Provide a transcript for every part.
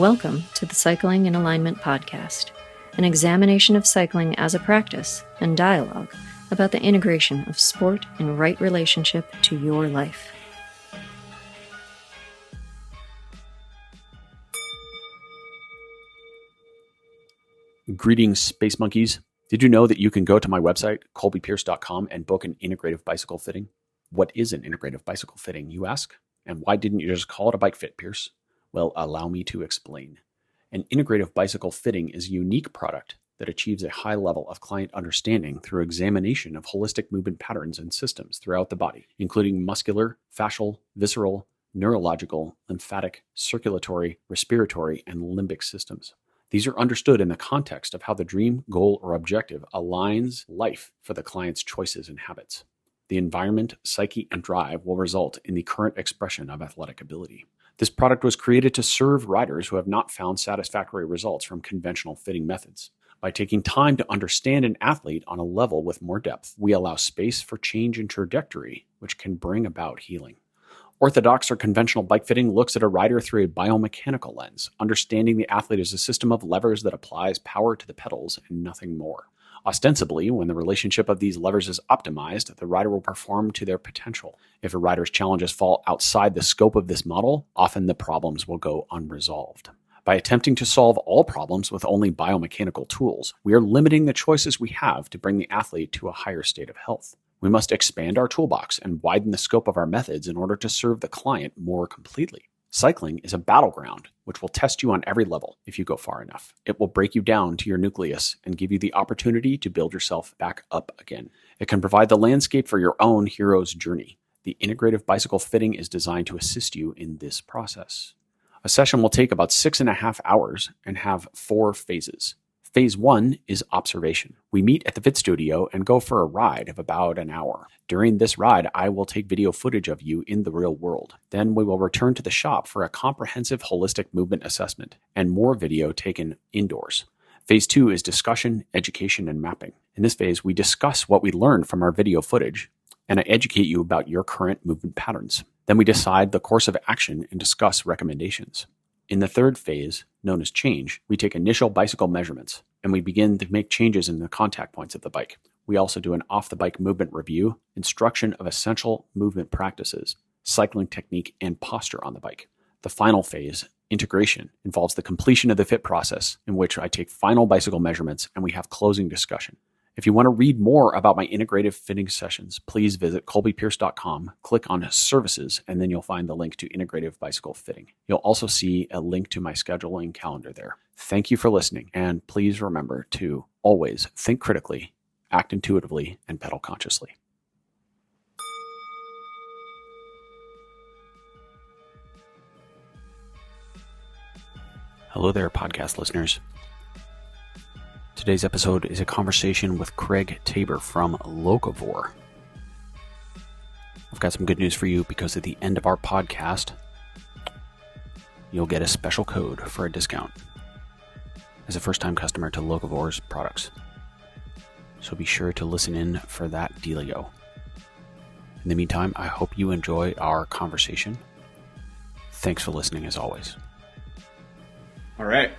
Welcome to the Cycling in Alignment podcast, an examination of cycling as a practice and dialogue about the integration of sport in right relationship to your life. Greetings, Space Monkeys. Did you know that you can go to my website, colbypierce.com, and book an integrative bicycle fitting? What is an integrative bicycle fitting, you ask? And why didn't you just call it a bike fit, Pierce? Well, allow me to explain. An integrative bicycle fitting is a unique product that achieves a high level of client understanding through examination of holistic movement patterns and systems throughout the body, including muscular, fascial, visceral, neurological, lymphatic, circulatory, respiratory, and limbic systems. These are understood in the context of how the dream, goal, or objective aligns life for the client's choices and habits. The environment, psyche, and drive will result in the current expression of athletic ability. This product was created to serve riders who have not found satisfactory results from conventional fitting methods. By taking time to understand an athlete on a level with more depth, we allow space for change in trajectory, which can bring about healing. Orthodox or conventional bike fitting looks at a rider through a biomechanical lens, understanding the athlete as a system of levers that applies power to the pedals and nothing more. Ostensibly, when the relationship of these levers is optimized, the rider will perform to their potential. If a rider's challenges fall outside the scope of this model, often the problems will go unresolved. By attempting to solve all problems with only biomechanical tools, we are limiting the choices we have to bring the athlete to a higher state of health. We must expand our toolbox and widen the scope of our methods in order to serve the client more completely. Cycling is a battleground which will test you on every level if you go far enough. It will break you down to your nucleus and give you the opportunity to build yourself back up again. It can provide the landscape for your own hero's journey. The integrative bicycle fitting is designed to assist you in this process. A session will take about 6.5 hours and have 4 phases. Phase 1 is observation. We meet at the Fit Studio and go for a ride of about an hour. During this ride, I will take video footage of you in the real world. Then we will return to the shop for a comprehensive holistic movement assessment and more video taken indoors. Phase 2 is discussion, education, and mapping. In this phase, we discuss what we learned from our video footage, and I educate you about your current movement patterns. Then we decide the course of action and discuss recommendations. In the third phase, known as change, we take initial bicycle measurements and we begin to make changes in the contact points of the bike. We also do an off-the-bike movement review, instruction of essential movement practices, cycling technique, and posture on the bike. The final phase, integration, involves the completion of the fit process in which I take final bicycle measurements and we have closing discussion. If you want to read more about my integrative fitting sessions, please visit colbypierce.com, click on services, and then you'll find the link to integrative bicycle fitting. You'll also see a link to my scheduling calendar there. Thank you for listening, and please remember to always think critically, act intuitively, and pedal consciously. Hello there, podcast listeners. Today's episode is a conversation with Craig Tabor from Locavore. I've got some good news for you because at the end of our podcast, you'll get a special code for a discount as a first-time customer to Locavore's products. So be sure to listen in for that dealio. In the meantime, I hope you enjoy our conversation. Thanks for listening as always. All right.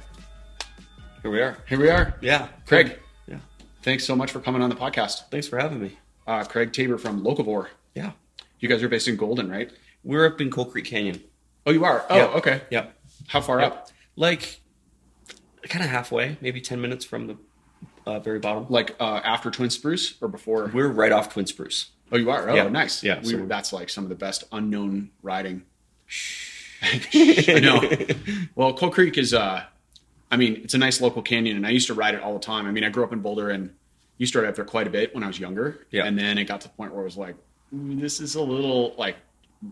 Here we are. Here we are. Yeah. Craig. Yeah. Thanks so much for coming on the podcast. Thanks for having me. Craig Tabor from Locavore. Yeah. You guys are based in Golden, right? We're up in Coal Creek Canyon. Oh, you are? Oh, yeah. Okay. Yeah. How far up? Like, kind of halfway, maybe 10 minutes from the very bottom. Like after Twin Spruce or before? We're right off Twin Spruce. Oh, you are? Oh, yeah. Nice. Yeah. That's like some of the best unknown riding. I know. Well, Coal Creek is... it's a nice local canyon, and I used to ride it all the time. I grew up in Boulder and used to ride up there quite a bit when I was younger. Yeah. And then it got to the point where I was like, this is a little,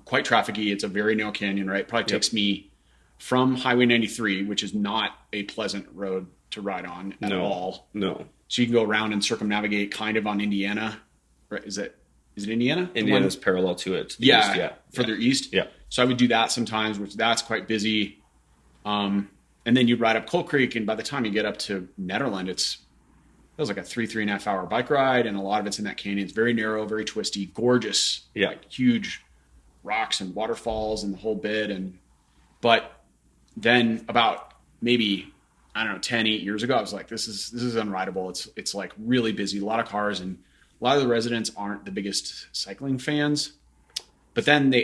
quite trafficy. It's a very narrow canyon, right? Probably takes me from Highway 93, which is not a pleasant road to ride on at all. No. So you can go around and circumnavigate kind of on Indiana. Right? Is it Indiana? Indiana's parallel to it. Yeah. East. Further east. Yeah. So I would do that sometimes, which that's quite busy. And then you ride up Coal Creek, and by the time you get up to Nederland, it was like a 3.5 hour bike ride, and a lot of it's in that canyon. It's very narrow, very twisty, gorgeous, huge rocks and waterfalls and the whole bit. But then about maybe, I don't know, 8 years ago, I was like, this is unrideable. It's like really busy, a lot of cars, and a lot of the residents aren't the biggest cycling fans. But then they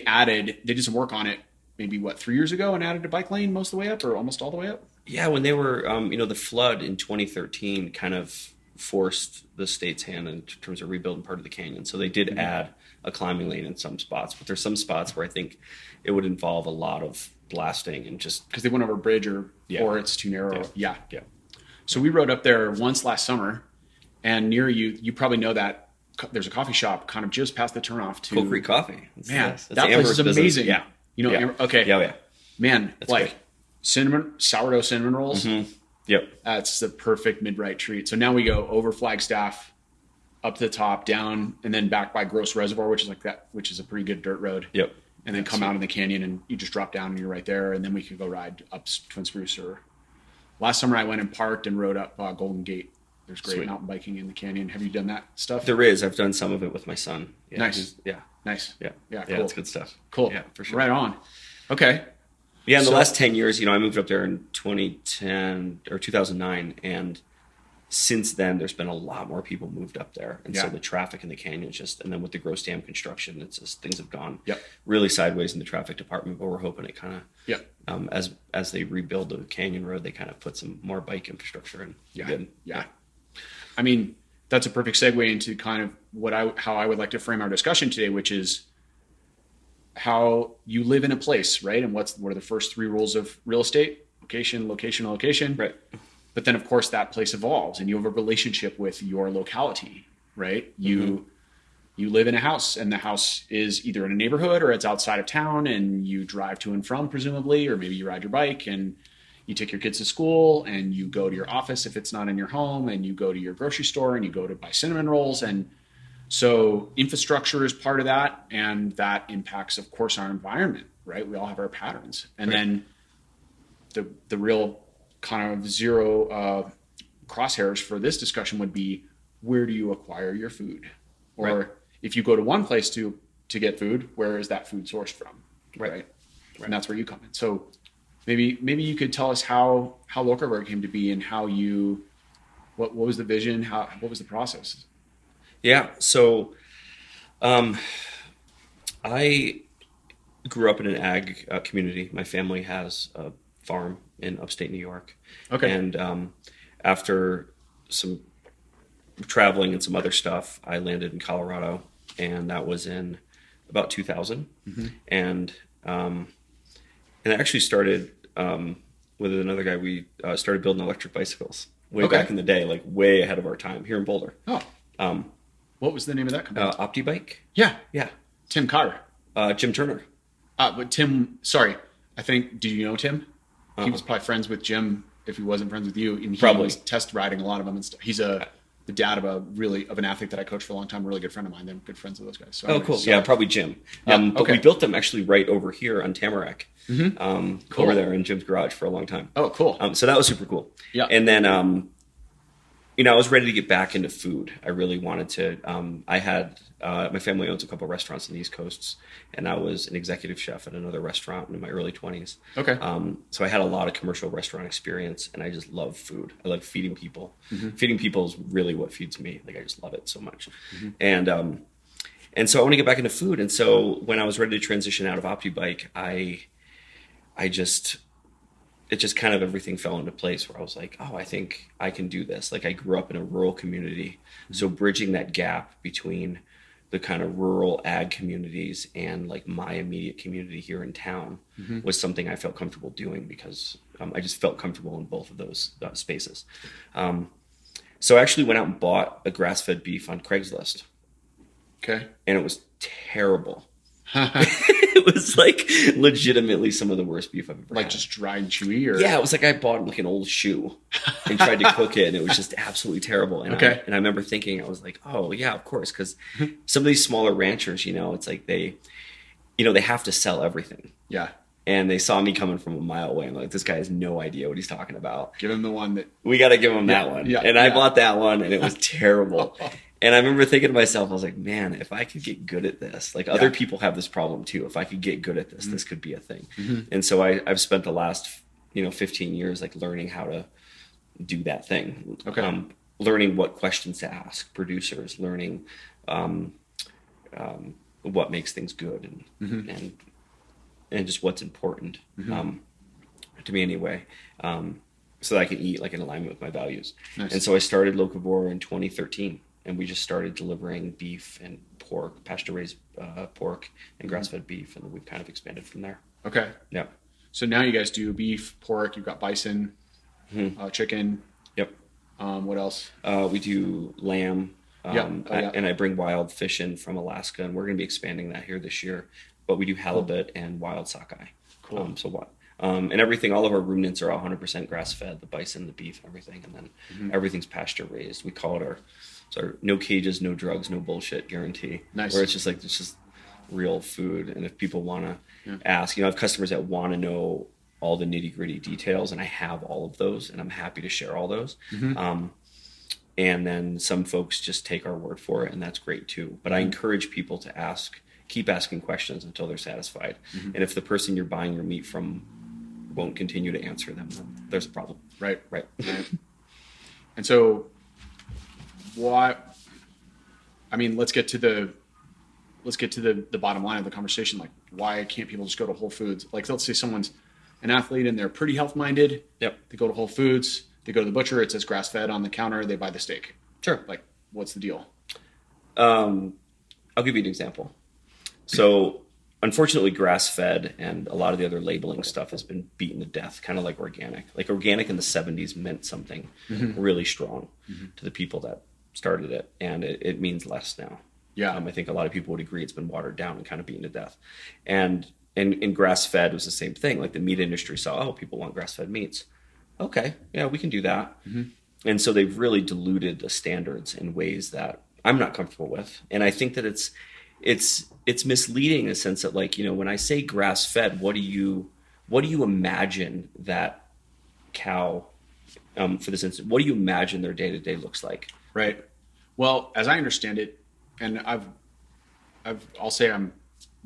did some work on it maybe 3 years ago and added a bike lane most of the way up, or almost all the way up. Yeah, when they were, the flood in 2013 kind of forced the state's hand in terms of rebuilding part of the canyon. So they did add a climbing lane in some spots, but there's some spots where I think it would involve a lot of blasting and just because they went over a bridge or it's too narrow. Yeah. So we rode up there once last summer, and near you probably know that there's a coffee shop kind of just past the turnoff to Cold Creek Coffee. That place is amazing. Yeah. Okay. Yeah. Man, that's like great. Sourdough cinnamon rolls. Mm-hmm. Yep. That's the perfect mid-right treat. So now we go over Flagstaff, up to the top, down, and then back by Gross Reservoir, which is a pretty good dirt road. Yep. And then come out in the canyon, and you just drop down and you're right there. And then we could go ride up Twin Spruce. Or last summer I went and parked and rode up Golden Gate. There's great mountain biking in the canyon. Have you done that stuff? There is. I've done some of it with my son. Yeah, nice. Nice. Yeah. Yeah, cool. it's good stuff. Cool. Yeah, for sure. Right on. Okay. Yeah, in the last 10 years, I moved up there in 2010 or 2009, and since then there's been a lot more people moved up there, and so the traffic in the canyon and then with the Gross Dam construction, it's just things have gone really sideways in the traffic department. But we're hoping it kind of as they rebuild the canyon road, they kind of put some more bike infrastructure in. Yeah. I mean, that's a perfect segue into kind of how I would like to frame our discussion today, which is how you live in a place, right? And what are the first 3 rules of real estate? Location, location, location. Right. But then, of course, that place evolves, and you have a relationship with your locality, right? You live in a house, and the house is either in a neighborhood or it's outside of town, and you drive to and from, presumably, or maybe you ride your bike, and you take your kids to school, and you go to your office if it's not in your home, and you go to your grocery store, and you go to buy cinnamon rolls. And so infrastructure is part of that, and that impacts, of course, our environment, right? We all have our patterns. And then the real kind of zero crosshairs for this discussion would be, where do you acquire your food? Or if you go to one place to get food, where is that food sourced from? Right. And that's where you come in. So maybe you could tell us how Locavore came to be, and how what was the vision? What was the process? Yeah. So, I grew up in an ag community. My family has a farm in upstate New York. Okay. And after some traveling and some other stuff, I landed in Colorado, and that was in about 2000. Mm-hmm. And I actually started with another guy. We started building electric bicycles way back in the day, like way ahead of our time here in Boulder. Oh. What was the name of that company? OptiBike. Yeah. Tim Cotter. Jim Turner. But Tim, sorry, I think, do you know Tim? He was probably friends with Jim if he wasn't friends with you. And he was test riding a lot of them and stuff. He's the dad of an athlete that I coached for a long time, a really good friend of mine. They're good friends with those guys. So cool. Yeah, probably Jim. But we built them actually right over here on Tamarack, cool. over there in Jim's garage for a long time. Oh, cool. So that was super cool. Yeah. And then, I was ready to get back into food. I really wanted to. I had my family owns a couple of restaurants on the East Coast, and I was an executive chef at another restaurant in my early 20s. Okay. So I had a lot of commercial restaurant experience, and I just love food. I love feeding people. Mm-hmm. Feeding people is really what feeds me. Like, I just love it so much. Mm-hmm. And so I want to get back into food. And so when I was ready to transition out of OptiBike, it just kind of everything fell into place where I was like, oh, I think I can do this. Like, I grew up in a rural community. So bridging that gap between the kind of rural ag communities and like my immediate community here in town was something I felt comfortable doing, because I just felt comfortable in both of those spaces. So I actually went out and bought a grass-fed beef on Craigslist. Okay. And it was terrible. It was like legitimately some of the worst beef I've ever had. Like just dry and chewy? Or? Yeah, it was like I bought like an old shoe and tried to cook it, and it was just absolutely terrible. And I remember thinking, I was like, oh yeah, of course, because some of these smaller ranchers, it's like they have to sell everything. Yeah. And they saw me coming from a mile away. I'm like, this guy has no idea what he's talking about. Give him the one that... We got to give him that one. Yeah, and I bought that one, and it was terrible. And I remember thinking to myself, I was like, man, if I could get good at this, like other people have this problem too. If I could get good at this, this could be a thing. Mm-hmm. And so I've spent the last, 15 years, like learning how to do that thing. Okay. Learning what questions to ask producers, learning what makes things good, and just what's important to me anyway, so that I can eat like in alignment with my values. Nice. And so I started Locavore in 2013, and we just started delivering beef and pork, pasture-raised pork and grass-fed beef, and we've kind of expanded from there. Okay. Yeah. So now you guys do beef, pork, you've got bison, chicken. Yep. What else? We do lamb. Yeah. And I bring wild fish in from Alaska, and we're going to be expanding that here this year. But we do halibut and wild sockeye. Cool. And everything, all of our ruminants are 100% grass-fed, the bison, the beef, everything. And then everything's pasture-raised. We call it our no cages, no drugs, no bullshit guarantee. Nice. Where it's just real food. And if people want to ask, I have customers that want to know all the nitty-gritty details, and I have all of those, and I'm happy to share all those. And then some folks just take our word for it, and that's great too. But I encourage people to keep asking questions until they're satisfied. And if the person you're buying your meat from won't continue to answer them, then there's a problem. Right. Right. And so let's get to the bottom line of the conversation. Like, why can't people just go to Whole Foods? Like, let's say someone's an athlete and they're pretty health minded. Yep. They go to Whole Foods, they go to the butcher, it says grass fed on the counter, they buy the steak. Sure. Like, what's the deal? I'll give you an example. So unfortunately, grass fed and a lot of the other labeling stuff has been beaten to death, kind of like organic. Like organic in the 70s meant something really strong to the people that started it, and it means less now. Yeah. I think a lot of people would agree it's been watered down and kind of beaten to death. And grass-fed was the same thing. Like the meat industry saw, people want grass-fed meats. Okay, yeah, we can do that. And so they've really diluted the standards in ways that I'm not comfortable with. And I think that it's misleading in the sense that, like, when I say grass-fed, what do you imagine that cow, for this instance, what do you imagine their day-to-day looks like? Right. Well, as I understand it, and I'll say I'm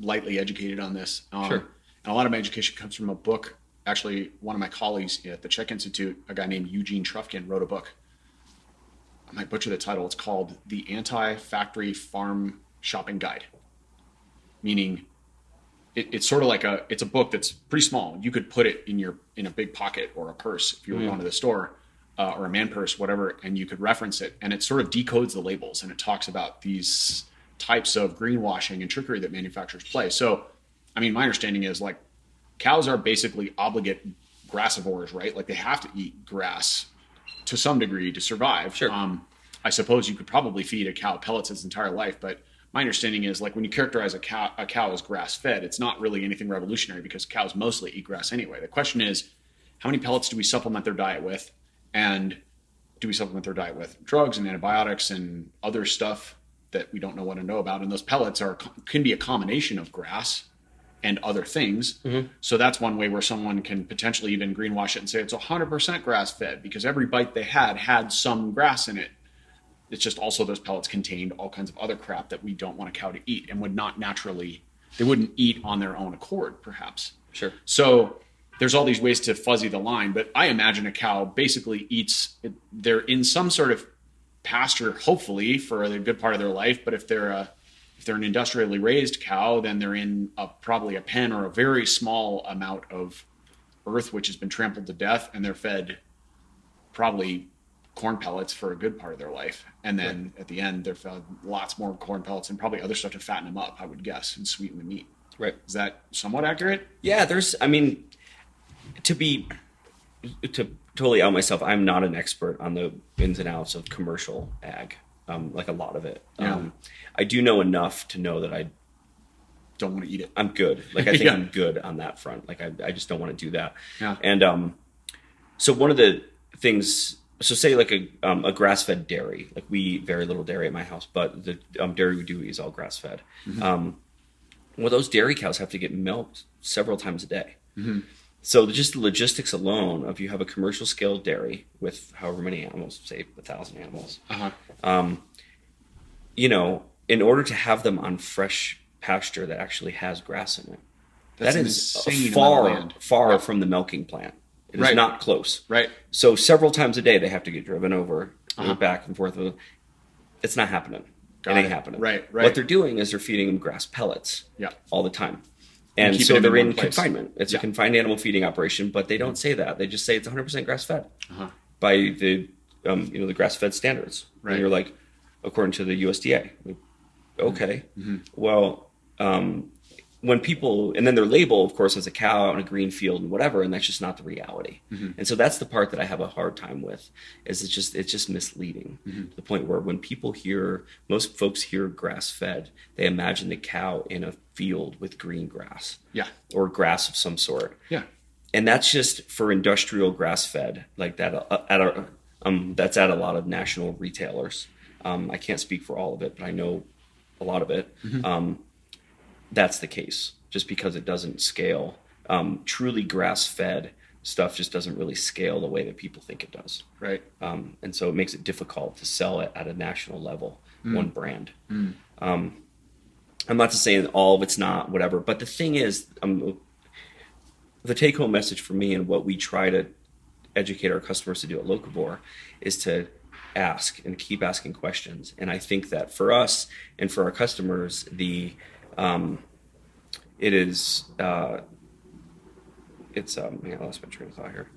lightly educated on this. Sure. And a lot of my education comes from a book. Actually, one of my colleagues at the Czech Institute, a guy named Eugene Trufkin, wrote a book. I might butcher the title. It's called The Anti-Factory Farm Shopping Guide. Meaning, it's sort of like it's a book that's pretty small. You could put it in a big pocket or a purse if you were going to the store, or a man purse, whatever, and you could reference it. And it sort of decodes the labels, and it talks about these types of greenwashing and trickery that manufacturers play. So, my understanding is, like, cows are basically obligate grassivores, right? Like, they have to eat grass to some degree to survive. Sure. I suppose you could probably feed a cow pellets its entire life, but my understanding is, like, when you characterize a cow as grass-fed, it's not really anything revolutionary because cows mostly eat grass anyway. The question is, how many pellets do we supplement their diet with? And do we supplement their diet with drugs and antibiotics and other stuff that we don't know what to know about? And those pellets can be a combination of grass and other things. So that's one way where someone can potentially even greenwash it and say it's 100% grass-fed because every bite they had some grass in it. It's just also those pellets contained all kinds of other crap that we don't want a cow to eat and they wouldn't eat on their own accord, perhaps. Sure. So there's all these ways to fuzzy the line, but I imagine a cow basically they're in some sort of pasture, hopefully, for a good part of their life. But if they're an industrially raised cow, then they're in probably a pen or a very small amount of earth, which has been trampled to death, and they're fed probably corn pellets for a good part of their life. And then at the end, they're fed lots more corn pellets and probably other stuff to fatten them up, I would guess, and sweeten the meat. Right. Is that somewhat accurate? Yeah, to totally out myself, I'm not an expert on the ins and outs of commercial ag, like a lot of it. Yeah. I do know enough to know that I don't want to eat it. I'm good. Like, I think I'm good on that front. Like, I just don't want to do that. Yeah. And so one of the things, so say like a grass-fed dairy, like we eat very little dairy at my house, but the dairy we do eat is all grass-fed. Well, those dairy cows have to get milked several times a day. So just the logistics alone of you have a commercial scale dairy with however many animals, say 1,000 animals, in order to have them on fresh pasture that actually has grass in it, That's that is insane far from the milking plant. It is not close. Right. So several times a day they have to get driven over, back and forth. It's not happening. It ain't happening. Right. What they're doing is they're feeding them grass pellets all the time. And so they're in confinement. It's a confined animal feeding operation, but they don't say that. They just say it's 100% grass-fed by the the grass-fed standards. Right. And you're like, according to the USDA. Okay. Well, when people, and then they're labeled, of course, as a cow out in a green field and whatever, and that's just not the reality. And so that's the part that I have a hard time with, is it's just misleading to the point where when most folks hear grass-fed, they imagine the cow in a field with green grass. Yeah. Or grass of some sort. Yeah. And that's just for industrial grass-fed, like that that's at a lot of national retailers. I can't speak for all of it, but I know a lot of it. That's the case, just because it doesn't scale. Truly grass-fed stuff just doesn't really scale the way that people think it does. Right. And so it makes it difficult to sell it at a national level, one brand. I'm not to say that all of it's not, whatever, but the thing is, the take-home message for me and what we try to educate our customers to do at Locavore is to ask and keep asking questions. And I think that for us and for our customers, I lost my train of thought here.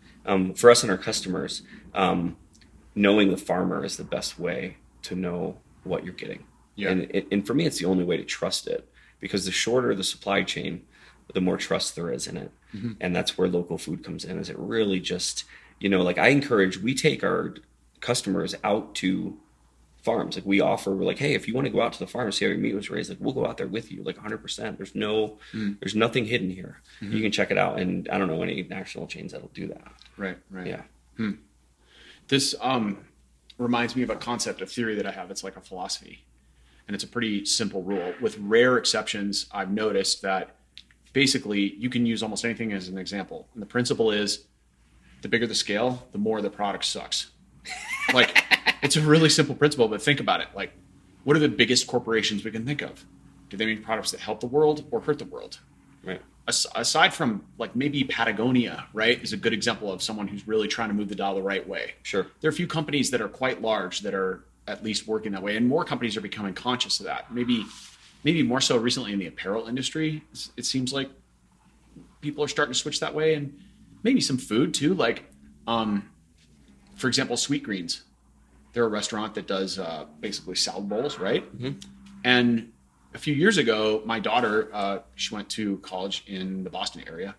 For us and our customers, knowing the farmer is the best way to know what you're getting. Yeah. And for me, it's the only way to trust it, because the shorter the supply chain, the more trust there is in it. And that's where local food comes in, is it really just, we take our customers out to farms. Like, we're like, hey, if you want to go out to the farm and see how your meat was raised, like, we'll go out there with you, like 100%. There's nothing hidden here. You can check it out. And I don't know any national chains that'll do that. Right. Yeah. This reminds me of a concept, a theory that I have. It's like a philosophy, and it's a pretty simple rule. With rare exceptions, I've noticed that basically you can use almost anything as an example. And the principle is, the bigger the scale, the more the product sucks. Like, it's a really simple principle, but think about it. Like, what are the biggest corporations we can think of? Do they make products that help the world or hurt the world? Right. Aside from, like, maybe Patagonia, right, is a good example of someone who's really trying to move the dial the right way. Sure. There are a few companies that are quite large that are at least working that way, and more companies are becoming conscious of that. Maybe more so recently in the apparel industry. It seems like people are starting to switch that way, and maybe some food too. Like, for example, Sweet Greens. They're a restaurant that does basically salad bowls, right? And a few years ago, my daughter, she went to college in the Boston area.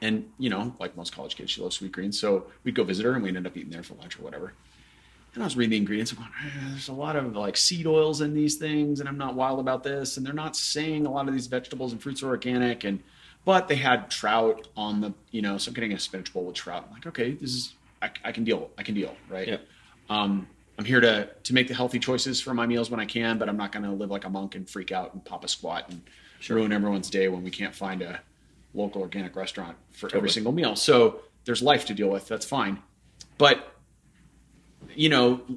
And, like most college kids, she loves Sweet Greens. So we'd go visit her, and we'd end up eating there for lunch or whatever. And I was reading the ingredients and going, there's a lot of like seed oils in these things, and I'm not wild about this. And they're not saying a lot of these vegetables and fruits are organic. But they had trout on the, so I'm getting a spinach bowl with trout. I'm like, okay, I can deal, right? Yeah. I'm here to make the healthy choices for my meals when I can, but I'm not going to live like a monk and freak out and pop a squat and ruin everyone's day when we can't find a local organic restaurant for every single meal. So there's life to deal with. That's fine. But,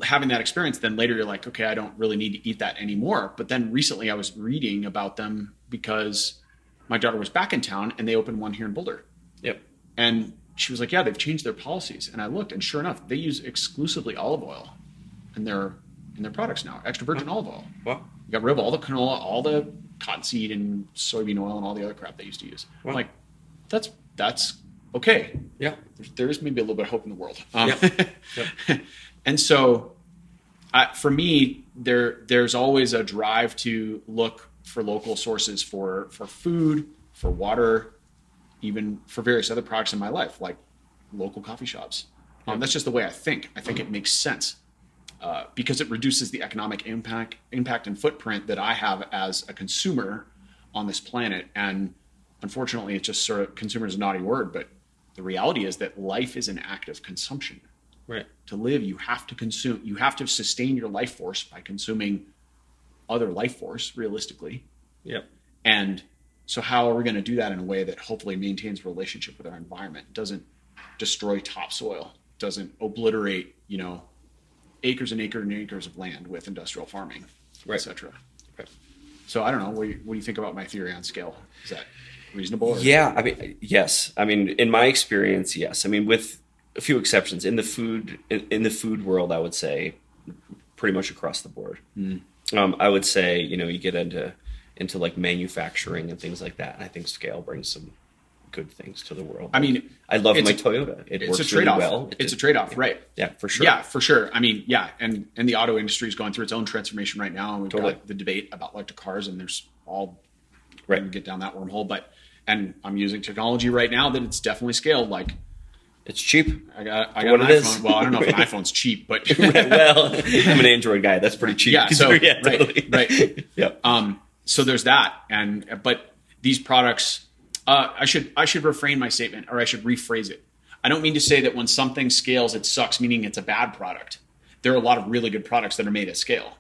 having that experience, then later you're like, okay, I don't really need to eat that anymore. But then recently I was reading about them because my daughter was back in town and they opened one here in Boulder. Yep. And she was like, yeah, they've changed their policies. And I looked, and sure enough, they use exclusively olive oil in their products now, extra virgin olive oil. Wow. You got rid of all the canola, all the cottonseed and soybean oil and all the other crap they used to use. Wow. I'm like, that's okay. Yeah. There is maybe a little bit of hope in the world. Yep. And so for me, there's always a drive to look for local sources for food, for water, even for various other products in my life, like local coffee shops. That's just the way I think. I think it makes sense because it reduces the economic impact and footprint that I have as a consumer on this planet. And unfortunately, it's just sort of, consumer is a naughty word, but the reality is that life is an act of consumption. Right. To live, you have to consume. You have to sustain your life force by consuming other life force, realistically. Yep. And so how are we going to do that in a way that hopefully maintains relationship with our environment, doesn't destroy topsoil, doesn't obliterate, acres and acres and acres of land with industrial farming, right, et cetera. Right. So I don't know. What do you think about my theory on scale? Is that reasonable? Or? Yeah, I mean, yes. I mean, in my experience, yes. I mean, with a few exceptions in the food world, I would say pretty much across the board. I would say, you get into like manufacturing and things like that, and I think scale brings some good things to the world. I mean, I love my Toyota. It works a trade-off. really well. It's a trade-off, right? Yeah, for sure. Yeah, for sure. I mean, yeah, and the auto industry is going through its own transformation right now, and we've got the debate about electric cars, and there's all we can get down that wormhole. And I'm using technology right now that it's definitely scaled. Like, it's cheap. I got an iPhone. Well, I don't know if an iPhone's cheap, but well, I'm an Android guy. That's pretty cheap. Yeah, so totally. right. Yeah. So there's that, but these products. I should refrain my statement, or I should rephrase it. I don't mean to say that when something scales, it sucks, meaning it's a bad product. There are a lot of really good products that are made at scale,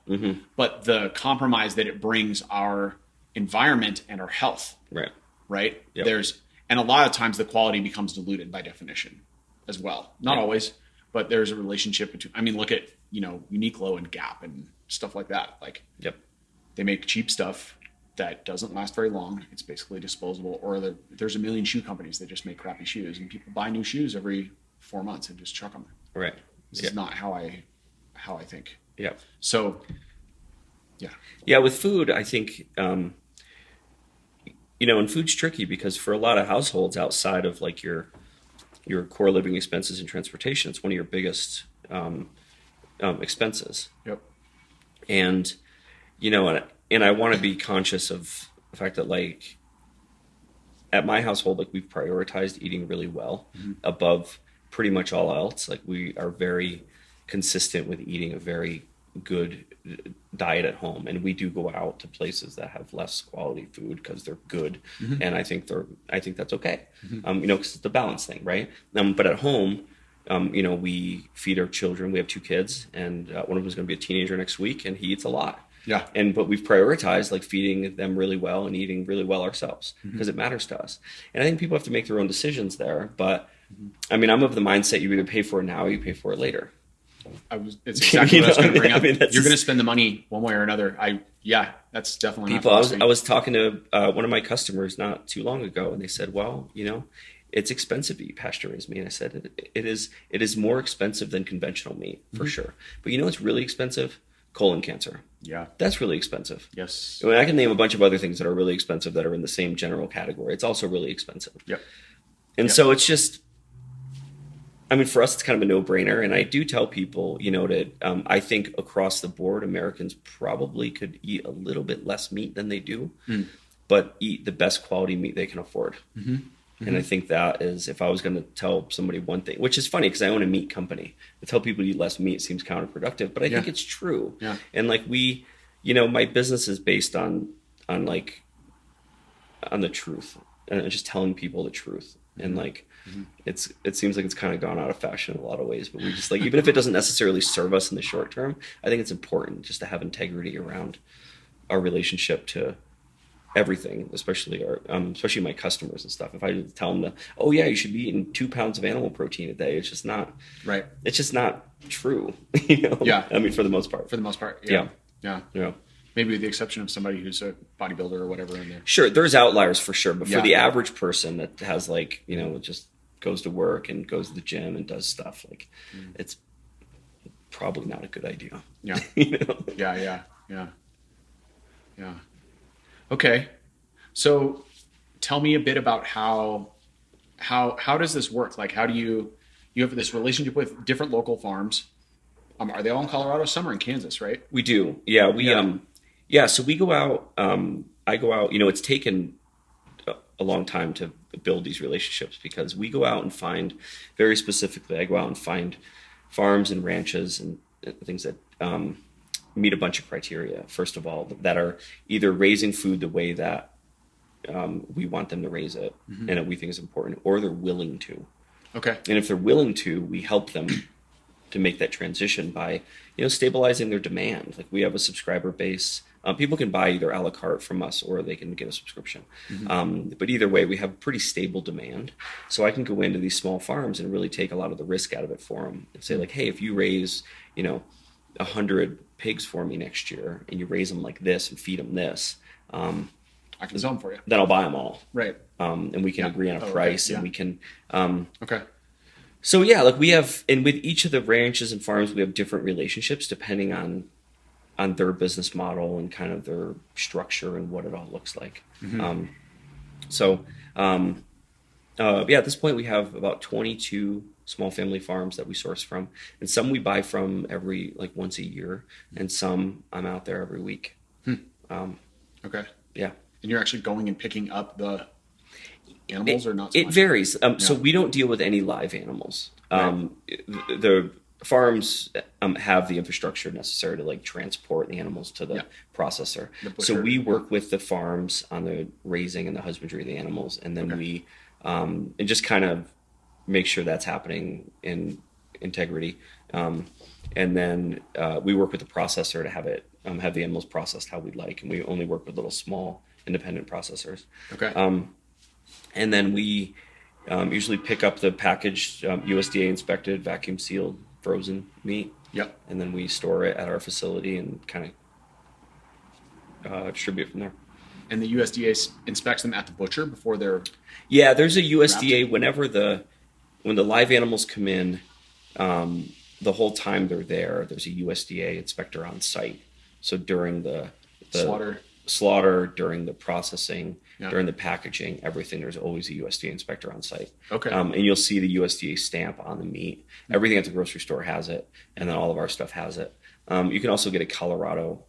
but the compromise that it brings our environment and our health, right? Yep. And a lot of times the quality becomes diluted by definition as well. Not always, but there's a relationship between. I mean, look at Uniqlo and Gap and stuff like that. Like, they make cheap stuff that doesn't last very long. It's basically disposable. Or there's a million shoe companies that just make crappy shoes, and people buy new shoes every 4 months and just chuck them. Right. This is not how I think. Yeah. So, yeah. Yeah, with food, I think, and food's tricky because for a lot of households outside of like your core living expenses and transportation, it's one of your biggest expenses. Yep. And, and I want to be conscious of the fact that, like, at my household, like, we've prioritized eating really well above pretty much all else. Like, we are very consistent with eating a very good diet at home, and we do go out to places that have less quality food because they're good, and I think that's okay. Because it's a balance thing, right? But at home, we feed our children. We have 2 kids, and one of them is going to be a teenager next week, and he eats a lot. Yeah. But we've prioritized like feeding them really well and eating really well ourselves because it matters to us. And I think people have to make their own decisions there. But I mean, I'm of the mindset you either pay for it now or you pay for it later. It's exactly what I was going to bring up. You're going to spend the money one way or another. That's definitely people. I was talking to one of my customers not too long ago, and they said, well, it's expensive to eat pasture-raised meat. And I said, it is more expensive than conventional meat for sure. But it's really expensive? Colon cancer. Yeah. That's really expensive. Yes. I mean, I can name a bunch of other things that are really expensive that are in the same general category. It's also really expensive. Yep. And so it's just, I mean, for us, it's kind of a no-brainer. And I do tell people, that I think across the board, Americans probably could eat a little bit less meat than they do, but eat the best quality meat they can afford. And I think that is, if I was going to tell somebody one thing, which is funny because I own a meat company, to tell people to eat less meat seems counterproductive, but I think it's true. Yeah. And like my business is based on the truth and just telling people the truth. And like, it seems like it's kind of gone out of fashion in a lot of ways, but we just like, even if it doesn't necessarily serve us in the short term, I think it's important just to have integrity around our relationship to everything, especially my customers and stuff. If I tell them you should be eating 2 pounds of animal protein a day, it's just not right. It's just not true. Yeah. I mean, for the most part. Yeah. Yeah. Maybe with the exception of somebody who's a bodybuilder or whatever in there. Sure, there's outliers for sure, but for the average person that has like just goes to work and goes to the gym and does stuff like it's probably not a good idea. Yeah. Yeah. Okay, so tell me a bit about how does this work? Like, how do you have this relationship with different local farms? Are they all in Colorado? Some are in Kansas, right? We do. Yeah, so we go out. I go out. It's taken a long time to build these relationships because we go out and find, very specifically, I go out and find farms and ranches and things that meet a bunch of criteria, first of all, that are either raising food the way that we want them to raise it and that we think is important, or they're willing to. Okay. And if they're willing to, we help them to make that transition by, stabilizing their demand. Like, we have a subscriber base. People can buy either a la carte from us or they can get a subscription. But either way, we have pretty stable demand. So I can go into these small farms and really take a lot of the risk out of it for them and say, like, hey, if you raise, 100 pigs for me next year and you raise them like this and feed them this, I can sell them for you. Then I'll buy them all. Right. And we can agree on a price, and we can. Okay. So yeah, like we have, and with each of the ranches and farms, we have different relationships depending on their business model and kind of their structure and what it all looks like. Mm-hmm. At this point, we have about 22 small family farms that we source from, and some we buy from once a year, and some I'm out there every week. Okay. Yeah. And you're actually going and picking up the animals or not so It much? varies. So we don't deal with any live animals. Right. The farms have the infrastructure necessary to transport the animals to the processor. So we work with the farms on the raising and the husbandry of the animals, and then we and just kind of make sure that's happening in integrity. And then we work with the processor to have the animals processed how we'd like, and we only work with little small independent processors. Okay. And then we usually pick up the packaged USDA inspected, vacuum sealed, frozen meat. Yep. And then we store it at our facility and kind of distribute from there. And the USDA inspects them at the butcher before they're... Yeah, there's a USDA when the live animals come in, the whole time they're there, there's a USDA inspector on site. So during the slaughter, during the processing, during the packaging, everything, there's always a USDA inspector on site. Okay. And you'll see the USDA stamp on the meat. Everything at the grocery store has it, and then all of our stuff has it. You can also get a Colorado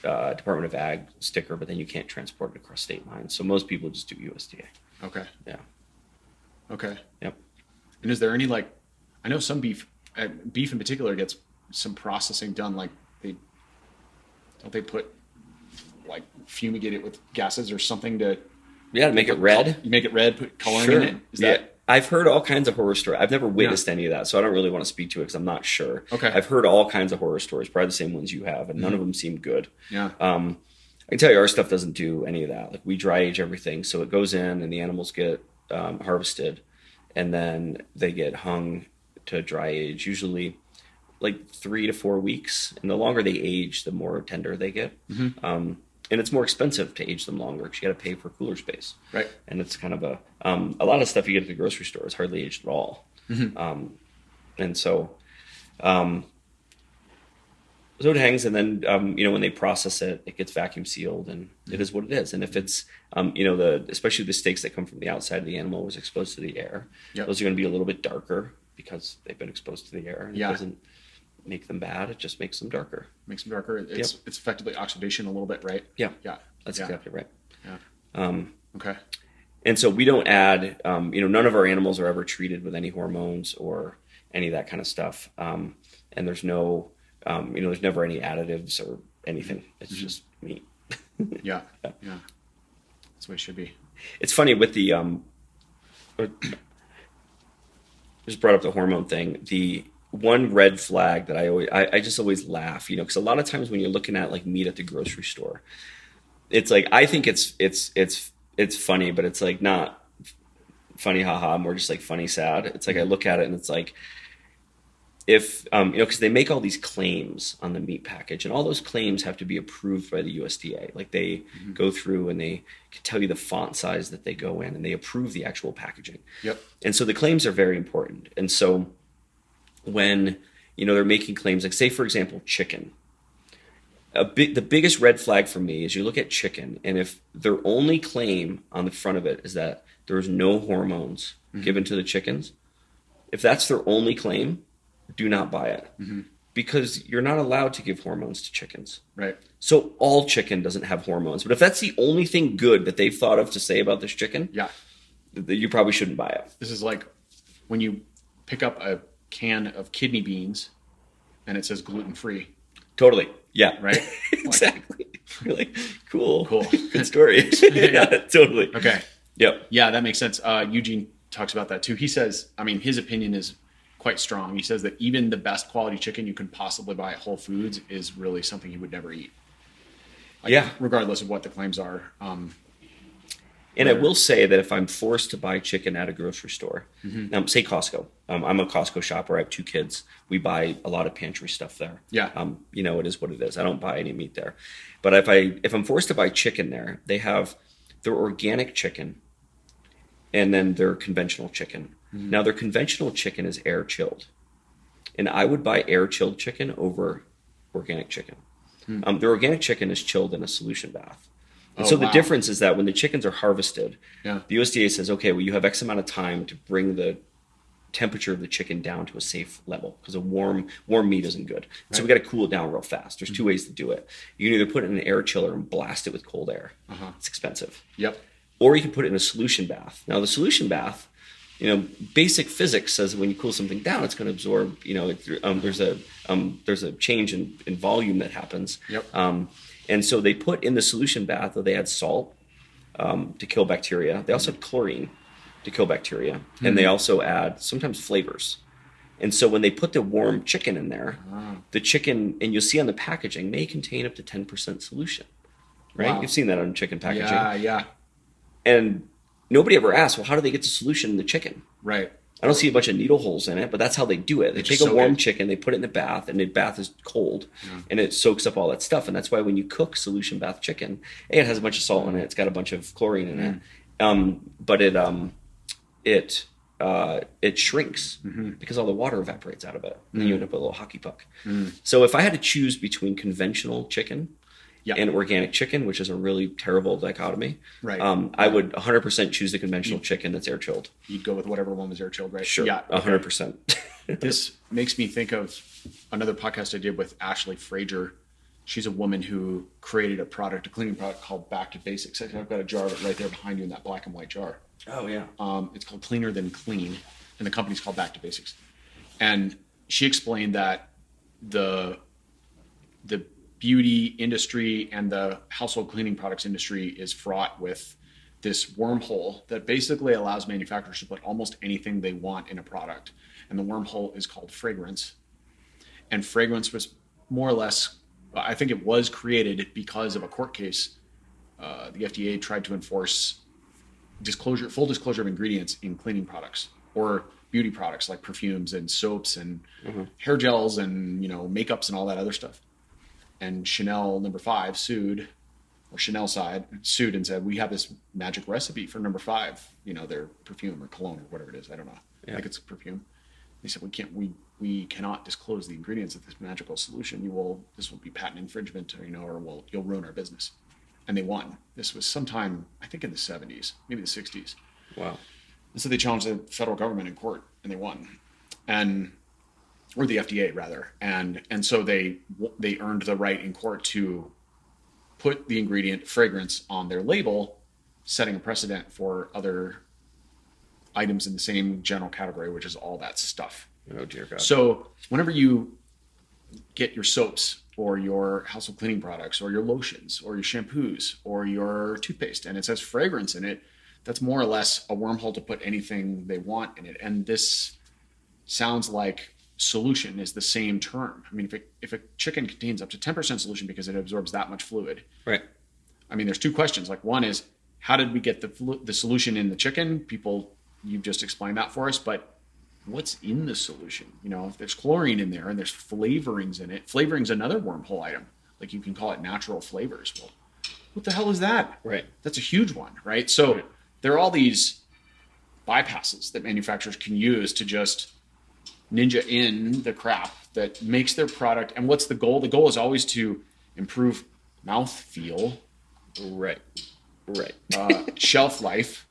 Department of Ag sticker, but then you can't transport it across state lines. So most people just do USDA. Okay. Yeah. Okay. Yep. And is there any I know some beef in particular gets some processing done, don't they put fumigate it with gases or something to make it red? You make it red, put coloring Sure. in it? Is that... I've heard all kinds of horror stories. I've never witnessed any of that, so I don't really want to speak to it because I'm not sure. Okay. I've heard all kinds of horror stories, probably the same ones you have, and none of them seem good. Yeah. I can tell you our stuff doesn't do any of that. We dry age everything, so it goes in and the animals get harvested, and then they get hung to dry age, usually 3 to 4 weeks. And the longer they age, the more tender they get. Mm-hmm. And it's more expensive to age them longer because you got to pay for cooler space. Right. And it's kind of a lot of stuff you get at the grocery store is hardly aged at all. Mm-hmm. And so it hangs, and then when they process it, it gets vacuum sealed, and it is what it is. And if it's especially the steaks that come from the outside of the animal was exposed to the air, those are going to be a little bit darker because they've been exposed to the air. And it doesn't make them bad; it just makes them darker. Makes them darker. It's effectively oxidation a little bit, right? Yeah. Yeah. That's exactly right. Yeah. Okay. And so we don't add, none of our animals are ever treated with any hormones or any of that kind of stuff. And there's no, there's never any additives or anything. It's just meat. Yeah. That's the way it should be. It's funny with the, just brought up the hormone thing. The one red flag that I just always laugh, because a lot of times when you're looking at meat at the grocery store, it's I think it's funny, but it's not funny, haha, more just funny, sad. It's I look at it and it's if, because they make all these claims on the meat package, and all those claims have to be approved by the USDA. They go through and they can tell you the font size that they go in, and they approve the actual packaging. Yep. And so the claims are very important. And so when, they're making claims, say, for example, chicken, the biggest red flag for me is you look at chicken, and if their only claim on the front of it is that there's no hormones given to the chickens, if that's their only claim, do not buy it, because you're not allowed to give hormones to chickens. Right. So all chicken doesn't have hormones. But if that's the only thing good that they've thought of to say about this chicken, you probably shouldn't buy it. This is like when you pick up a can of kidney beans and it says gluten-free. Totally. Yeah. Right? Exactly. Really cool. Good story. Yeah, totally. Okay. Yep. Yeah, that makes sense. Eugene talks about that too. He says, his opinion is quite strong. He says that even the best quality chicken you can possibly buy at Whole Foods is really something you would never eat. Regardless of what the claims are. And I will say that if I'm forced to buy chicken at a grocery store, say Costco, I'm a Costco shopper. I have 2 kids. We buy a lot of pantry stuff there. Yeah. It is what it is. I don't buy any meat there. But if I'm forced to buy chicken there, they have their organic chicken and then their conventional chicken. Now, their conventional chicken is air chilled. And I would buy air chilled chicken over organic chicken. Their organic chicken is chilled in a solution bath. And the difference is that when the chickens are harvested, the USDA says, okay, well, you have X amount of time to bring the temperature of the chicken down to a safe level because a warm meat isn't good. Right. So we got to cool it down real fast. There's 2 ways to do it. You can either put it in an air chiller and blast it with cold air. It's expensive. Yep. Or you can put it in a solution bath. Now, the solution bath, basic physics says when you cool something down, it's going to absorb, there's a change in volume that happens. Yep. And so they put in the solution bath, they add salt to kill bacteria. They also add chlorine to kill bacteria. And they also add sometimes flavors. And so when they put the warm chicken in there, the chicken, and you'll see on the packaging, may contain up to 10% solution. Right? Wow. You've seen that on chicken packaging. Yeah. And nobody ever asks, well, how do they get the solution in the chicken? Right. I don't see a bunch of needle holes in it, but that's how they do it. They take a warm chicken, they put it in the bath, and the bath is cold, and it soaks up all that stuff. And that's why when you cook solution bath chicken, it has a bunch of salt in it. It's got a bunch of chlorine in it, but it shrinks because all the water evaporates out of it, and then you end up with a little hockey puck. So if I had to choose between conventional chicken and organic chicken, which is a really terrible dichotomy, right? I would 100% choose the conventional chicken that's air chilled. You'd go with whatever one was air chilled, right? Sure, 100%. This makes me think of another podcast I did with Ashley Frazier. She's a woman who created a cleaning product called Back to Basics. I've got a jar of it right there behind you in that black and white jar. Oh yeah. It's called Cleaner Than Clean, and the company's called Back to Basics. And she explained that the beauty industry and the household cleaning products industry is fraught with this wormhole that basically allows manufacturers to put almost anything they want in a product. And the wormhole is called fragrance. And fragrance was more or less, I think it was created because of a court case. The FDA tried to enforce full disclosure of ingredients in cleaning products or beauty products like perfumes and soaps and hair gels and makeups and all that other stuff. And Chanel No. 5 sued and said, we have this magic recipe for No. 5, their perfume or cologne or whatever it is. I don't know. Yeah. I think it's perfume. They said, we cannot disclose the ingredients of this magical solution. This will be patent infringement, or you'll ruin our business. And they won. This was sometime, I think in the 70s, maybe the 60s. Wow. And so they challenged the federal government in court and they won. Or the FDA rather. And so they earned the right in court to put the ingredient fragrance on their label, setting a precedent for other items in the same general category, which is all that stuff. Oh dear God. So whenever you get your soaps or your household cleaning products or your lotions or your shampoos or your toothpaste and it says fragrance in it, that's more or less a wormhole to put anything they want in it. And this sounds like solution is the same term. I mean, if a chicken contains up to 10% solution because it absorbs that much fluid, right? I mean, there's 2 questions. Like one is, how did we get the solution in the chicken? You've just explained that for us, but what's in the solution? If there's chlorine in there and there's flavorings in it, flavoring's another wormhole item. Like you can call it natural flavors. Well, what the hell is that? Right. That's a huge one, right? So there are all these bypasses that manufacturers can use to just ninja in the crap that makes their product. And what's the goal? The goal is always to improve mouthfeel, right, shelf life,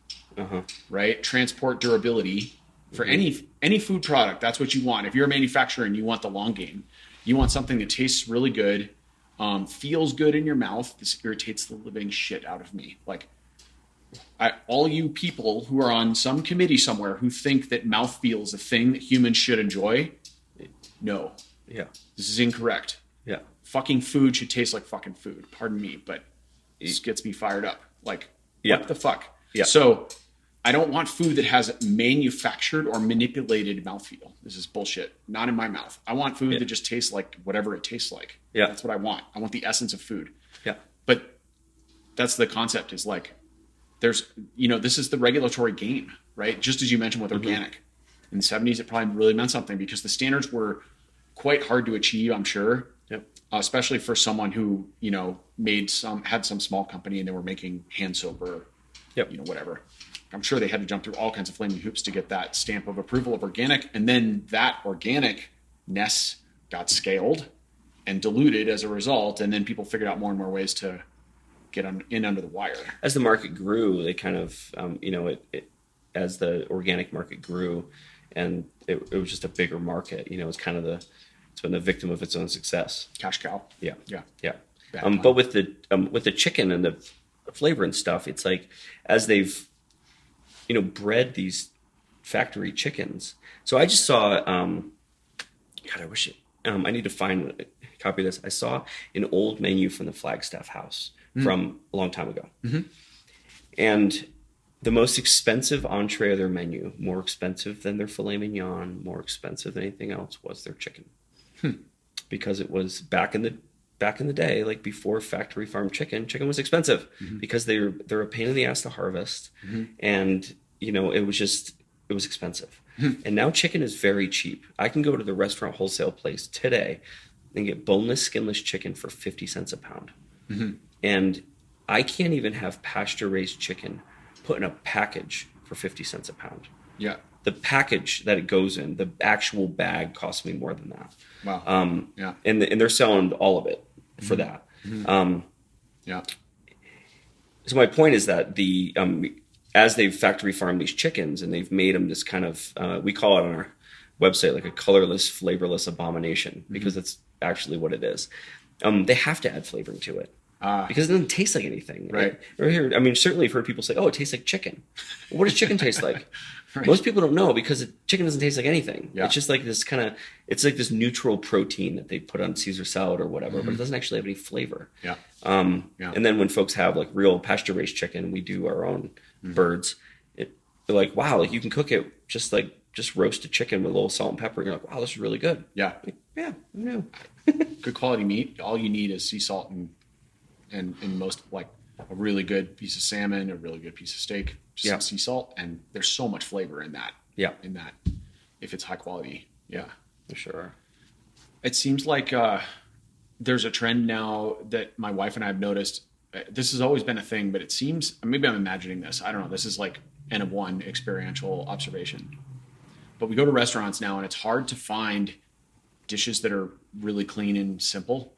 right, transport durability for any food product. That's what you want. If you're a manufacturer and you want the long game, you want something that tastes really good, feels good in your mouth. This irritates the living shit out of me. Like, all you people who are on some committee somewhere who think that mouthfeel is a thing that humans should enjoy, no. Yeah. This is incorrect. Yeah. Fucking food should taste like fucking food. Pardon me, but this gets me fired up. Like, what the fuck? Yeah. So I don't want food that has manufactured or manipulated mouthfeel. This is bullshit. Not in my mouth. I want food that just tastes like whatever it tastes like. Yeah. That's what I want. I want the essence of food. Yeah. But that's the concept, is like, there's, this is the regulatory game, right? Just as you mentioned with organic. In the 70s, it probably really meant something because the standards were quite hard to achieve, I'm sure. Yep. Especially for someone who, had some small company and they were making hand soap or, whatever. I'm sure they had to jump through all kinds of flaming hoops to get that stamp of approval of organic. And then that organicness got scaled and diluted as a result. And then people figured out more and more ways to get in under the wire. As the market grew, they kind of, as the organic market grew, and it was just a bigger market. It's kind of it's been the victim of its own success. Cash cow. Yeah. But with the chicken and the flavor and stuff, it's like as they've bred these factory chickens. So I just saw. God, I wish it. I need to find a copy of this. I saw an old menu from the Flagstaff House from a long time ago, and the most expensive entree of their menu, more expensive than their filet mignon, more expensive than anything else, was their chicken. Because it was back in the day, like before factory farm chicken was expensive because they're a pain in the ass to harvest, and it was expensive. And now chicken is very cheap. I can go to the restaurant wholesale place today and get boneless, skinless chicken for 50 cents a pound, and I can't even have pasture raised chicken put in a package for 50 cents a pound. Yeah. The package that it goes in, the actual bag costs me more than that. Wow. Yeah. And they're selling all of it for that. Yeah. So my point is that as they've factory farmed these chickens and they've made them this kind of, we call it on our website, like a colorless, flavorless abomination, because that's actually what it is. They have to add flavoring to it. Because it doesn't taste like anything. Right. Certainly I've heard people say, "Oh, it tastes like chicken." Well, what does chicken taste like? Right. Most people don't know because chicken doesn't taste like anything. Yeah. It's just like this it's like this neutral protein that they put on Caesar salad or whatever, but it doesn't actually have any flavor. Yeah. And then when folks have like real pasture raised chicken, we do our own birds. They're like, wow, like you can cook it just roast a chicken with a little salt and pepper. And you're like, wow, this is really good. Yeah. Like, yeah, I know. Good quality meat. All you need is sea salt and most, like a really good piece of salmon, a really good piece of steak, just some sea salt, and there's so much flavor in that. Yeah. In that, if it's high quality. Yeah. For sure. It seems like there's a trend now that my wife and I have noticed. This has always been a thing, but it seems, maybe I'm imagining this. I don't know. This is like N of one experiential observation. But we go to restaurants now and it's hard to find dishes that are really clean and simple.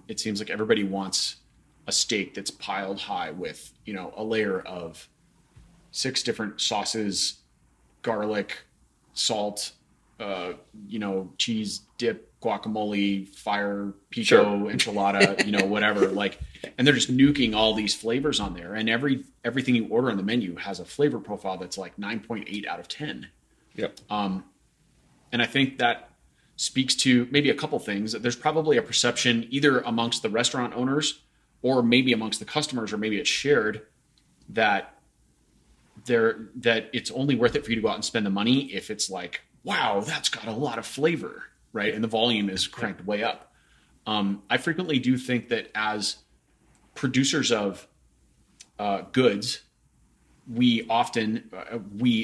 It seems like everybody wants a steak that's piled high with, a layer of 6 different sauces, garlic, salt, cheese dip, guacamole, fire, pico, enchilada, whatever. And they're just nuking all these flavors on there. And everything you order on the menu has a flavor profile that's like 9.8 out of 10. Yep. And I think that speaks to maybe a couple things. There's probably a perception either amongst the restaurant owners or maybe amongst the customers, or maybe it's shared that it's only worth it for you to go out and spend the money if it's like, wow, that's got a lot of flavor, right? And the volume is cranked way up. I frequently do think that as producers of goods, we often,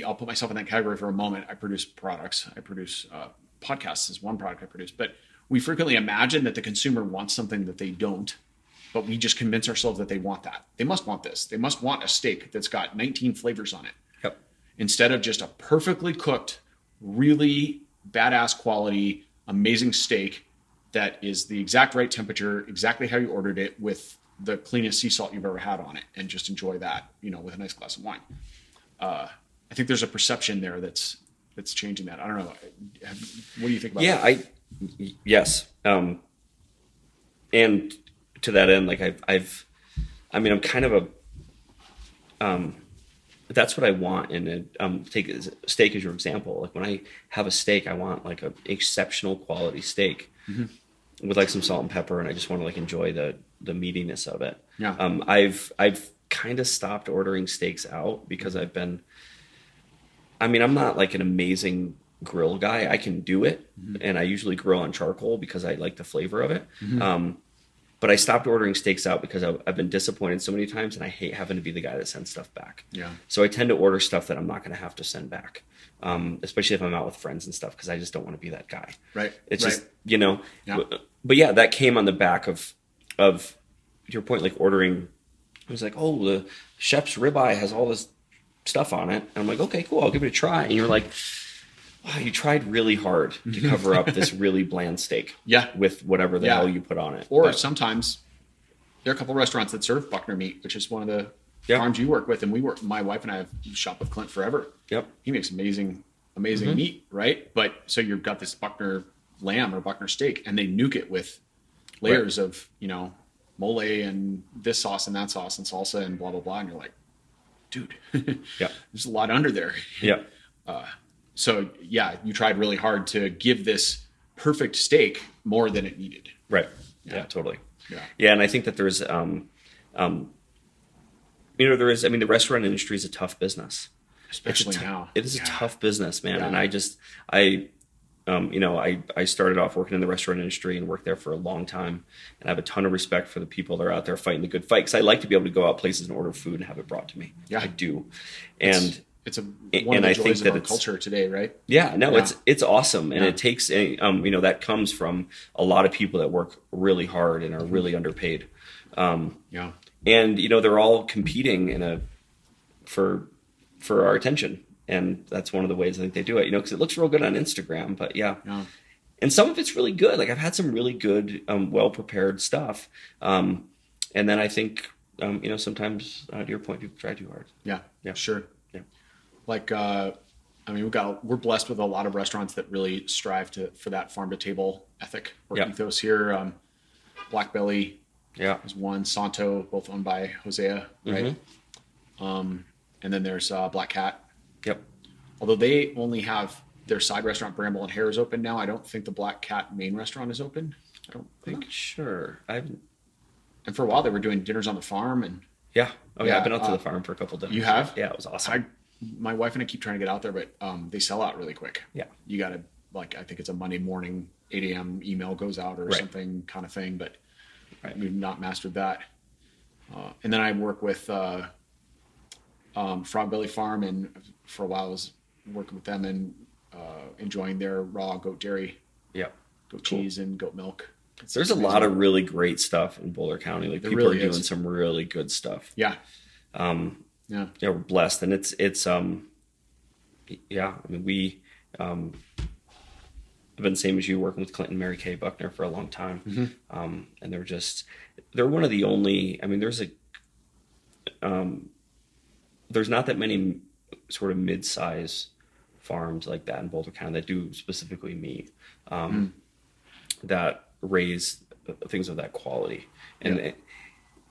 I'll put myself in that category for a moment. I produce products. I produce podcasts is one product I produce, but we frequently imagine that the consumer wants something that they don't, but we just convince ourselves that they want that. They must want this. They must want a steak that's got 19 flavors on it. Yep. Instead of just a perfectly cooked, really badass quality, amazing steak that is the exact right temperature, exactly how you ordered it, with the cleanest sea salt you've ever had on it, and just enjoy that, with a nice glass of wine. I think there's a perception there that's changing that. I don't know. What do you think about that? Yes. And to that end, like I'm kind of that's what I want. And take steak as your example. Like when I have a steak, I want like an exceptional quality steak with like some salt and pepper. And I just want to like enjoy the meatiness of it. Yeah. I've kind of stopped ordering steaks out because I'm not like an amazing grill guy. I can do it. And I usually grill on charcoal because I like the flavor of it. But I stopped ordering steaks out because I've been disappointed so many times, and I hate having to be the guy that sends stuff back. Yeah. So I tend to order stuff that I'm not going to have to send back, especially if I'm out with friends and stuff, because I just don't want to be that guy. Right. It's right. just, you know. Yeah. But yeah, that came on the back of your point, like ordering. It was like, oh, the chef's ribeye has all this stuff on it. And I'm like, okay, cool, I'll give it a try. And you're like, wow, you tried really hard to cover up this really bland steak. Yeah. With whatever the hell you put on it. Or sometimes there are a couple of restaurants that serve Buckner meat, which is one of the farms you work with. And my wife and I have shopped with Clint forever. Yep. He makes amazing meat, right? But so you've got this Buckner lamb or Buckner steak, and they nuke it with layers of, mole and this sauce and that sauce and salsa and blah, blah, blah. And you're like, dude, there's a lot under there. Yeah. So yeah, you tried really hard to give this perfect steak more than it needed. Right. Yeah, totally. Yeah. Yeah. And I think that there's, the restaurant industry is a tough business. Especially now. It is a tough business, man. Yeah. And I started off working in the restaurant industry and worked there for a long time. And I have a ton of respect for the people that are out there fighting the good fight. Because I like to be able to go out places and order food and have it brought to me. Yeah. I do. And it's one of the joys of our culture today, right? Yeah, no, it's awesome. And it takes, that comes from a lot of people that work really hard and are really underpaid. And, they're all competing for our attention. And that's one of the ways I think they do it, because it looks real good on Instagram, but and some of it's really good. Like I've had some really good, well-prepared stuff. And then I think, sometimes to your point, people try too hard. Yeah, sure. Yeah. Like, we're blessed with a lot of restaurants that really strive for that farm to table ethic or ethos here. Black Belly is one, Santo, both owned by Hosea, right? And then there's Black Cat. Yep. Although they only have their side restaurant, Bramble and Hare, is open now. I don't think the Black Cat main restaurant is open. I don't think. I'm not sure. And for a while they were doing dinners on the farm and. Yeah. Oh yeah. I've been out to the farm for a couple of dinners. You have? Yeah, it was awesome. My wife and I keep trying to get out there, but they sell out really quick. Yeah. You got to I think it's a Monday morning, 8 a.m. email goes out or something kind of thing, but we've not mastered that. And then I work with Frog Belly Farm, and for a while I was working with them and enjoying their raw goat dairy, goat cheese and goat milk. There's a lot of really great stuff in Boulder County. Like people are doing some really good stuff. Yeah. We're blessed, and it's we I've been the same as you, working with Clint and Mary Kay Buckner for a long time. And they're one of the only, there's not that many sort of mid-size farms like that in Boulder County that do specifically meat, that raise things of that quality and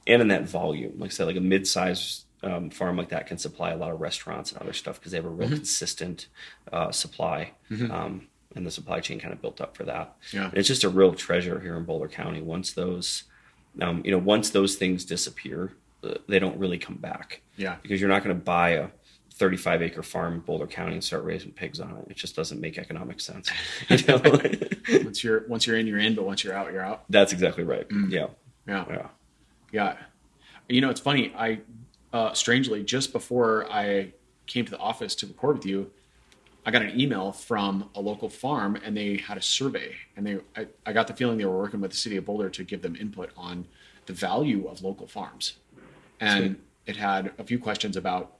in that volume. Like I said, like a mid-size farm like that can supply a lot of restaurants and other stuff because they have a real consistent supply, and the supply chain kind of built up for that. Yeah. And it's just a real treasure here in Boulder County. Once those, once those things disappear, they don't really come back. Yeah. Because you're not going to buy a 35-acre farm in Boulder County and start raising pigs on it. It just doesn't make economic sense. Once you're in, you're in, but once you're out, you're out. That's exactly right. Yeah. It's funny. I strangely, just before I came to the office to record with you, I got an email from a local farm, and they had a survey, and I got the feeling they were working with the city of Boulder to give them input on the value of local farms. And it had a few questions about,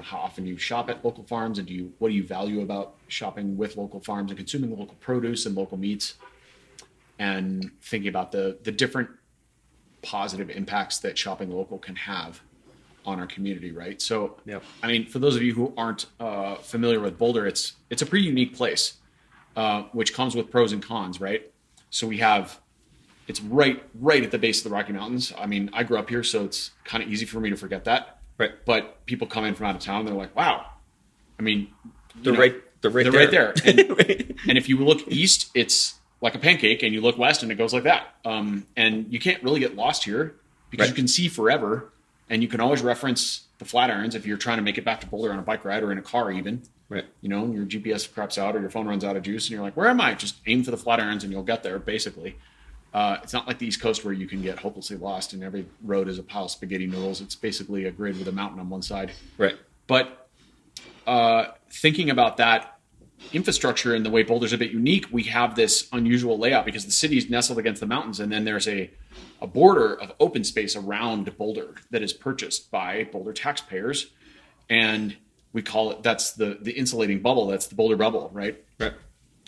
how often you shop at local farms, and what do you value about shopping with local farms and consuming local produce and local meats, and thinking about the different positive impacts that shopping local can have on our community, right? So, for those of you who aren't familiar with Boulder, it's a pretty unique place, which comes with pros and cons, right? So it's right at the base of the Rocky Mountains. I grew up here, so it's kind of easy for me to forget that. Right. But people come in from out of town, they're like, wow. They're right there. And if you look east, it's like a pancake, and you look west and it goes like that. And you can't really get lost here because you can see forever. And you can always reference the Flatirons if you're trying to make it back to Boulder on a bike ride or in a car even. Right. Your GPS craps out or your phone runs out of juice and you're like, where am I? Just aim for the Flatirons and you'll get there, basically. It's not like the East Coast where you can get hopelessly lost and every road is a pile of spaghetti noodles. It's basically a grid with a mountain on one side. Right. But thinking about that infrastructure and the way Boulder's a bit unique, we have this unusual layout because the city's nestled against the mountains, and then there's a border of open space around Boulder that is purchased by Boulder taxpayers, and we call it, that's the insulating bubble, that's the Boulder bubble, right? Right.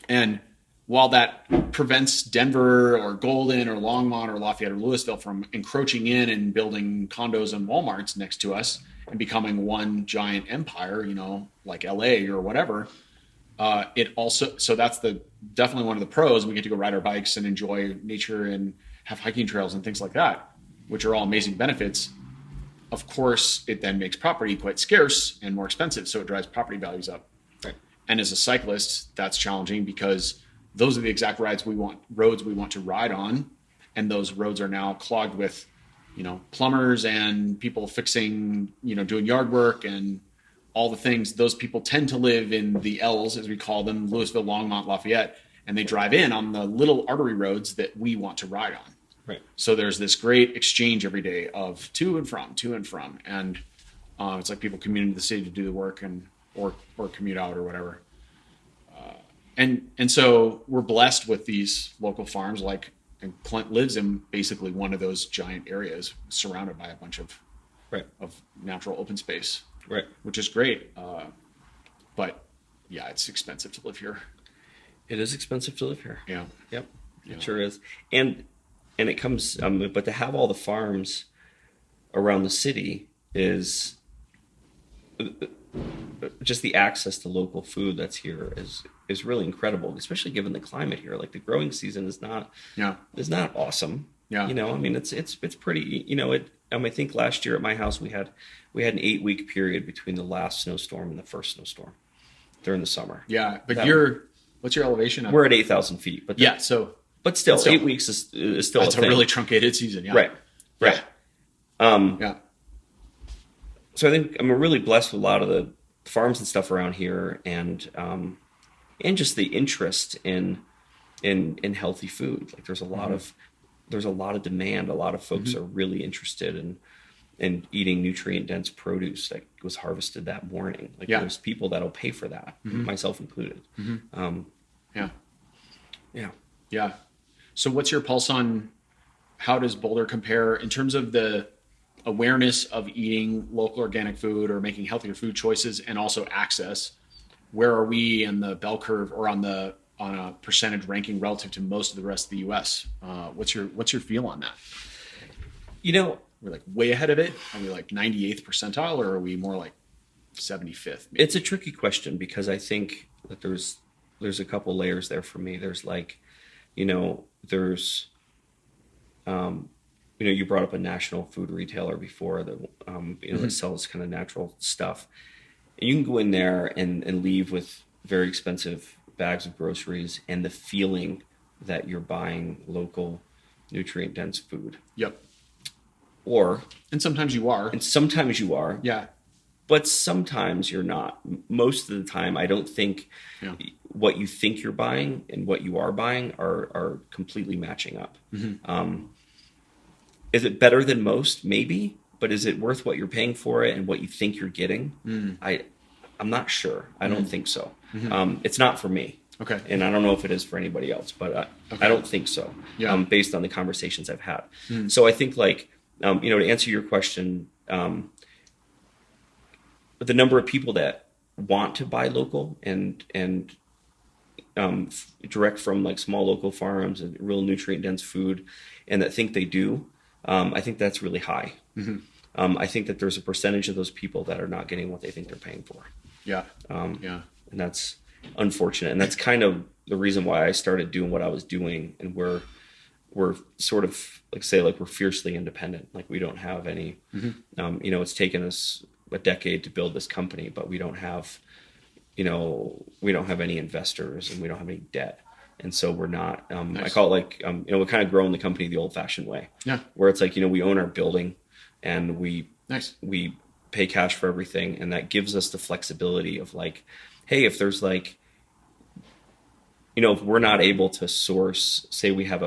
And while that prevents Denver or Golden or Longmont or Lafayette or Louisville from encroaching in and building condos and Walmarts next to us and becoming one giant empire, like LA or whatever, it also, so that's definitely one of the pros. We get to go ride our bikes and enjoy nature and have hiking trails and things like that, which are all amazing benefits. Of course, it then makes property quite scarce and more expensive, so it drives property values up. Right. And as a cyclist, that's challenging because those are the exact roads we want to ride on, and those roads are now clogged with, plumbers and people fixing, doing yard work and all the things. Those people tend to live in the L's, as we call them, Louisville, Longmont, Lafayette, and they drive in on the little artery roads that we want to ride on. Right. So there's this great exchange every day of to and from, and it's like people commute into the city to do the work or commute out or whatever. And so we're blessed with these local farms, and Clint lives in basically one of those giant areas surrounded by a bunch of natural open space, right, which is great. But yeah, it's expensive to live here. It is expensive to live here. Yeah. Yep. Yeah. It sure is. And it comes, but to have all the farms around the city is just the access to local food that's here is really incredible, especially given the climate here. Like the growing season is not awesome. Yeah. It's pretty, I think last year at my house, we had an 8-week period between the last snowstorm and the first snowstorm during the summer. Yeah. But what's your elevation? We're at 8,000 feet, but but still 8 weeks is still that's a really truncated season. Yeah. Right. Yeah. Yeah. So I think I'm really blessed with a lot of the farms and stuff around here, and just the interest in healthy food. Like there's a lot of demand. A lot of folks are really interested in eating nutrient dense produce that was harvested that morning. Like there's people that'll pay for that, myself included. Yeah. So what's your pulse on how does Boulder compare in terms of the awareness of eating local organic food or making healthier food choices, and also access? Where are we in the bell curve, or on a percentage ranking relative to most of the rest of the U.S.? What's your feel on that? We're like way ahead of it. Are we like 98th percentile, or are we more like 75th? It's a tricky question because I think that there's a couple layers there for me. There's you brought up a national food retailer before that, that sells kind of natural stuff. And you can go in there and leave with very expensive bags of groceries and the feeling that you're buying local, nutrient-dense food. Yep. And sometimes you are. Yeah. But sometimes you're not. Most of the time, I don't think what you think you're buying and what you are buying are completely matching up. Is it better than most? Maybe. But is it worth what you're paying for it and what you think you're getting? I'm not sure. I don't think so. It's not for me. Okay. And I don't know if it is for anybody else, but I don't think so. Yeah. Based on the conversations I've had. So I think to answer your question, the number of people that want to buy local and direct from small local farms and real nutrient dense food, and that think they do, I think that's really high. I think that there's a percentage of those people that are not getting what they think they're paying for. Yeah. And that's unfortunate. And that's kind of the reason why I started doing what I was doing. And we're sort of we're fiercely independent. Like we don't have any, it's taken us a decade to build this company, but we don't have any investors and we don't have any debt. And so we're not, nice. I call it we're kind of growing the company the old fashioned way. Yeah. Where it's we own our building and we pay cash for everything. And that gives us the flexibility of hey, if there's if we're not able to source, say we have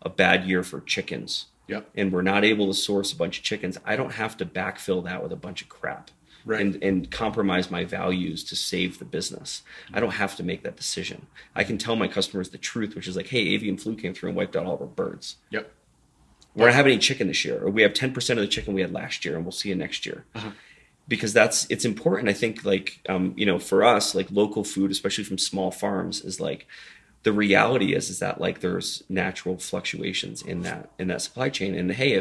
a bad year for chickens, Yep. and we're not able to source a bunch of chickens, I don't have to backfill that with a bunch of crap. Right. And compromise my values to save the business. I don't have to make that decision. I can tell my customers the truth, which is like, hey, avian flu came through and wiped out all of our birds. Yep. We're not having any chicken this year, or we have 10% of the chicken we had last year, and we'll see you next year. Because it's important. I think like, for us, like local food, especially from small farms, is like, the reality is that like there's natural fluctuations in that supply chain. And hey,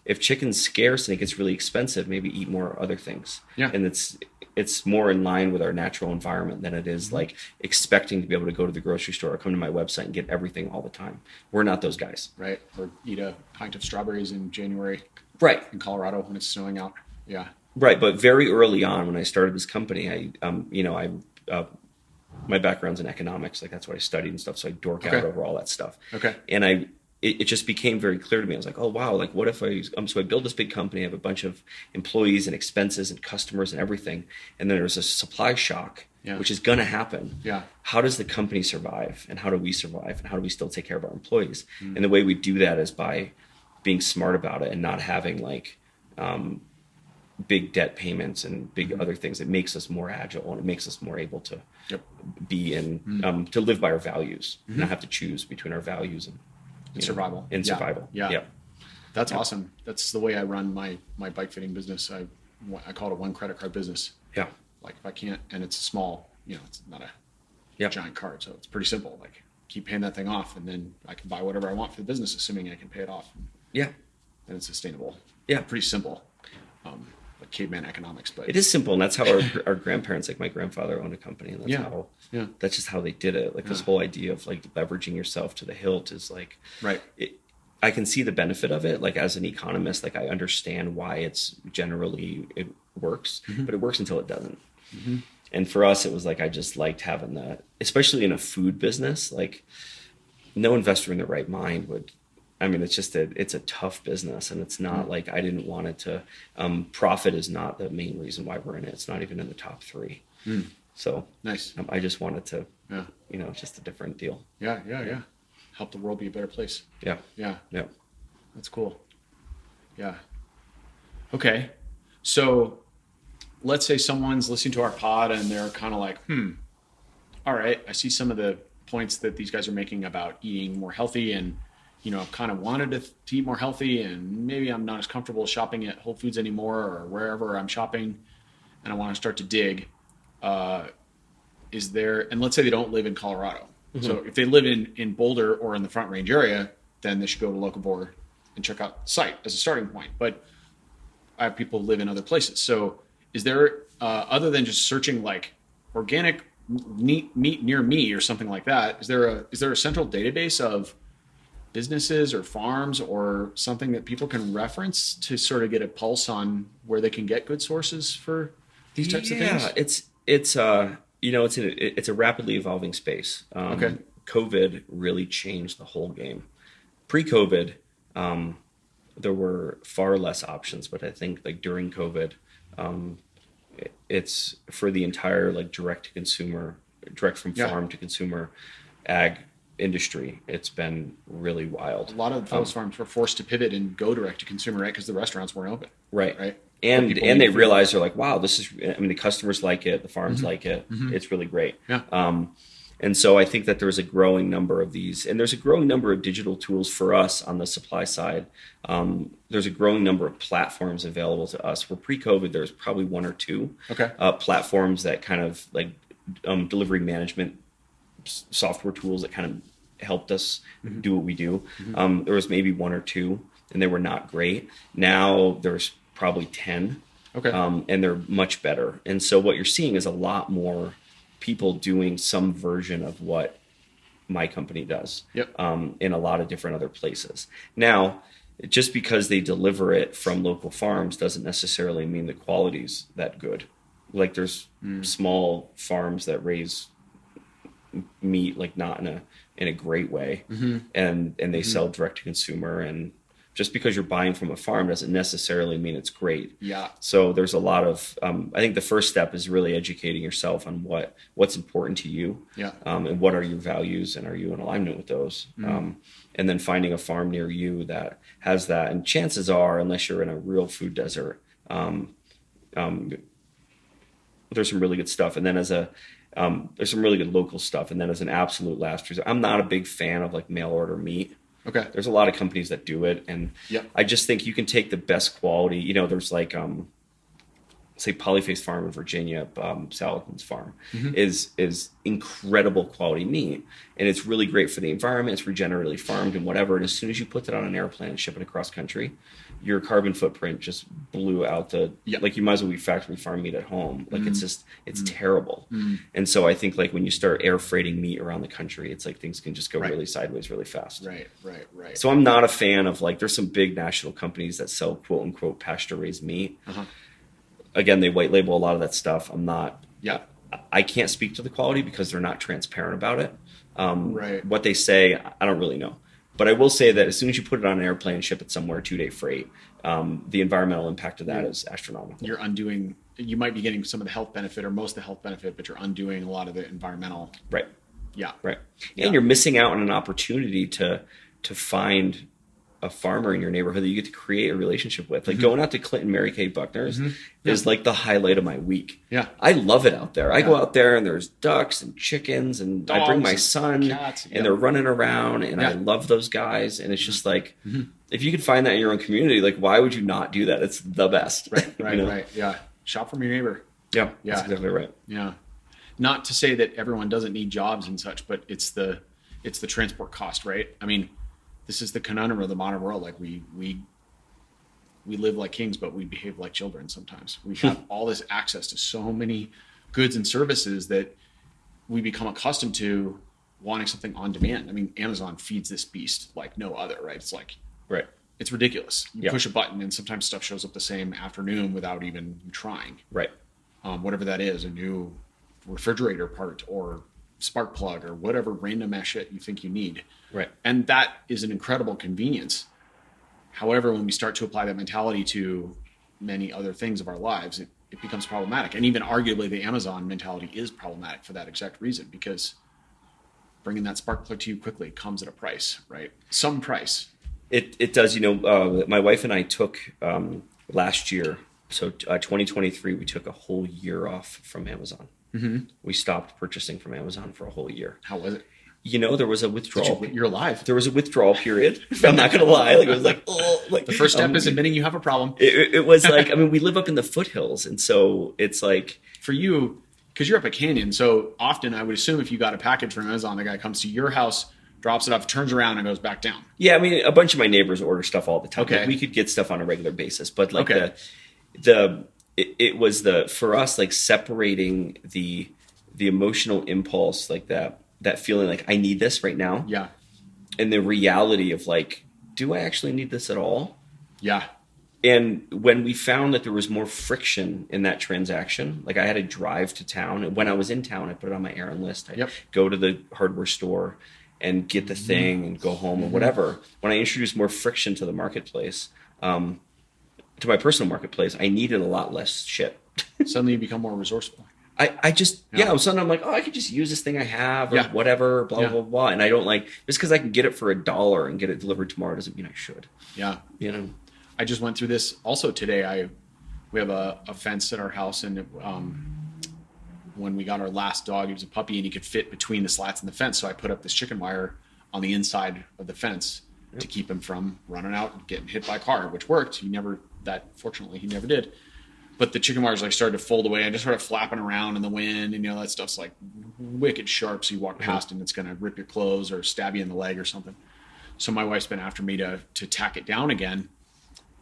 if chicken's scarce and it gets really expensive, maybe eat more other things. Yeah. And it's more in line with our natural environment than it is like expecting to be able to go to the grocery store or come to my website and get everything all the time. We're not those guys. Right. Or eat a pint of strawberries in January. Right. In Colorado when it's snowing out. Yeah. Right. But very early on when I started this company, my background's in economics. Like that's what I studied and stuff. So I dork out over all that stuff. Okay. And it just became very clear to me. I was like, oh, wow, like what if so I build this big company, I have a bunch of employees and expenses and customers and everything. And then there's a supply shock, which is going to happen. Yeah. How does the company survive, and how do we survive, and how do we still take care of our employees? And the way we do that is by being smart about it and not having like, big debt payments and big other things. It makes us more agile, and it makes us more able to be in, to live by our values, and not have to choose between our values and survival. Survival. Yeah. That's awesome. That's the way I run my bike fitting business. I call it a one credit card business. Yeah. Like if I can't, and it's small, it's not a giant card. So it's pretty simple. Like keep paying that thing off, and then I can buy whatever I want for the business, assuming I can pay it off. Yeah. Then it's sustainable. Yeah. Pretty simple. Like caveman economics, but it is simple, and that's how our grandparents, like my grandfather, owned a company, and that's just how they did it. Like this whole idea of like leveraging yourself to the hilt is like, right. I can see the benefit of it. Like as an economist, like I understand why it works, but it works until it doesn't. And for us, it was like I just liked having that, especially in a food business. Like no investor in their right mind would. I mean, it's just it's a tough business, and it's not like I didn't want it to. Profit is not the main reason why we're in it. It's not even in the top 3. So nice. I just wanted to, it's just a different deal. Yeah. Help the world be a better place. Yeah. That's cool. Yeah. Okay. So let's say someone's listening to our pod and they're kind of like, all right, I see some of the points that these guys are making about eating more healthy, and kind of wanted to eat more healthy, and maybe I'm not as comfortable shopping at Whole Foods anymore or wherever I'm shopping, and I want to start to dig. Is there, and let's say they don't live in Colorado. So if they live in Boulder or in the Front Range area, then they should go to Locavore and check out the site as a starting point. But I have people live in other places. So is there, other than just searching like organic meat near me or something like that, is there a central database of businesses or farms or something that people can reference to sort of get a pulse on where they can get good sources for these types of things? Yeah, it's a rapidly evolving space. COVID really changed the whole game. Pre-COVID, there were far less options, but I think like during COVID, it's for the entire like direct from farm to consumer ag industry, it's been really wild. A lot of those farms were forced to pivot and go direct to consumer, right? Because the restaurants weren't open. Right. And they realize they're like, wow, the customers like it, the farms like it. It's really great. Yeah. And so I think that there's a growing number of these, and there's a growing number of digital tools for us on the supply side. There's a growing number of platforms available to us. Where pre-COVID, there's probably 1 or 2 platforms that kind of like delivery management software tools that kind of helped us do what we do. There was maybe 1 or 2, and they were not great. Now there's probably 10, and they're much better. And so what you're seeing is a lot more people doing some version of what my company does in a lot of different other places. Now, just because they deliver it from local farms doesn't necessarily mean the quality's that good. Like there's small farms that raise meat, like not in a great way, and they sell direct to consumer, and just because you're buying from a farm doesn't necessarily mean it's great. Yeah. So there's a lot of, I think the first step is really educating yourself on what's important to you. Yeah. And what are your values, and are you in alignment with those? And then finding a farm near you that has that. And chances are, unless you're in a real food desert, there's some really good stuff. And then there's some really good local stuff. And then as an absolute last resort, I'm not a big fan of like mail order meat. Okay. There's a lot of companies that do it. And I just think you can take the best quality, there's like, say Polyface Farm in Virginia, Saladin's farm is incredible quality meat. And it's really great for the environment. It's regeneratively farmed and whatever. And as soon as you put it on an airplane and ship it across country, your carbon footprint just blew out like you might as well eat factory farm meat at home. Like it's terrible. And so I think like when you start air freighting meat around the country, it's like things can just go really sideways really fast. Right. So I'm not a fan of like, there's some big national companies that sell quote unquote pasture raised meat. Again, they white label a lot of that stuff. I'm not, I can't speak to the quality because they're not transparent about it. What they say, I don't really know. But I will say that as soon as you put it on an airplane and ship it somewhere, 2-day freight, the environmental impact of that is astronomical. You might be getting some of the health benefit or most of the health benefit, but you're undoing a lot of the environmental. Right. Yeah. Right. And you're missing out on an opportunity to find a farmer in your neighborhood that you get to create a relationship with. Like going out to Clinton Mary Kay Buckner's is like the highlight of my week. Yeah. I love it out there. I go out there and there's ducks and chickens and dogs, I bring my son cats, and they're running around and I love those guys. And it's just like, if you could find that in your own community, like why would you not do that? It's the best. Right. Yeah. Shop from your neighbor. Yeah. That's exactly right. Yeah. Not to say that everyone doesn't need jobs and such, but it's the transport cost, right? I mean, this is the conundrum of the modern world. Like we live like kings, but we behave like children sometimes. We have all this access to so many goods and services that we become accustomed to wanting something on demand. I mean, Amazon feeds this beast like no other, right? It's like, it's ridiculous. You push a button and sometimes stuff shows up the same afternoon without even you trying. Right. Whatever that is, a new refrigerator part or spark plug or whatever random ass shit you think you need. Right. And that is an incredible convenience. However, when we start to apply that mentality to many other things of our lives, it becomes problematic. And even arguably the Amazon mentality is problematic for that exact reason, because bringing that spark plug to you quickly comes at a price, right? Some price. It does. My wife and I took last year, so 2023, we took a whole year off from Amazon. We stopped purchasing from Amazon for a whole year. How was it? There was a withdrawal. You're alive. There was a withdrawal period. I'm not going to lie. Like, it was like, the first step is admitting you have a problem. It was like, we live up in the foothills. And so it's like, for you, because you're up a canyon. So often I would assume if you got a package from Amazon, the guy comes to your house, drops it off, turns around and goes back down. Yeah. A bunch of my neighbors order stuff all the time. Okay. Like, we could get stuff on a regular basis, but like it was for us, like separating the emotional impulse, like that feeling like I need this right now. Yeah. And the reality of like, do I actually need this at all? Yeah. And when we found that there was more friction in that transaction, like I had to drive to town. And when I was in town, I put it on my errand list. I'd go to the hardware store and get the thing and go home or whatever. When I introduced more friction to the marketplace, to my personal marketplace, I needed a lot less shit. Suddenly you become more resourceful. I just, suddenly I'm like, I could just use this thing I have or whatever, blah, blah, blah. And I don't like, just because I can get it for $1 and get it delivered tomorrow doesn't mean I should. Yeah. I just went through this also today. We have a fence at our house, and when we got our last dog, he was a puppy and he could fit between the slats in the fence. So I put up this chicken wire on the inside of the fence to keep him from running out and getting hit by a car, which worked. Fortunately he never did. But the chicken wires like started to fold away. I just started flapping around in the wind, and that stuff's like wicked sharp. So you walk past and it's going to rip your clothes or stab you in the leg or something. So my wife's been after me to tack it down again.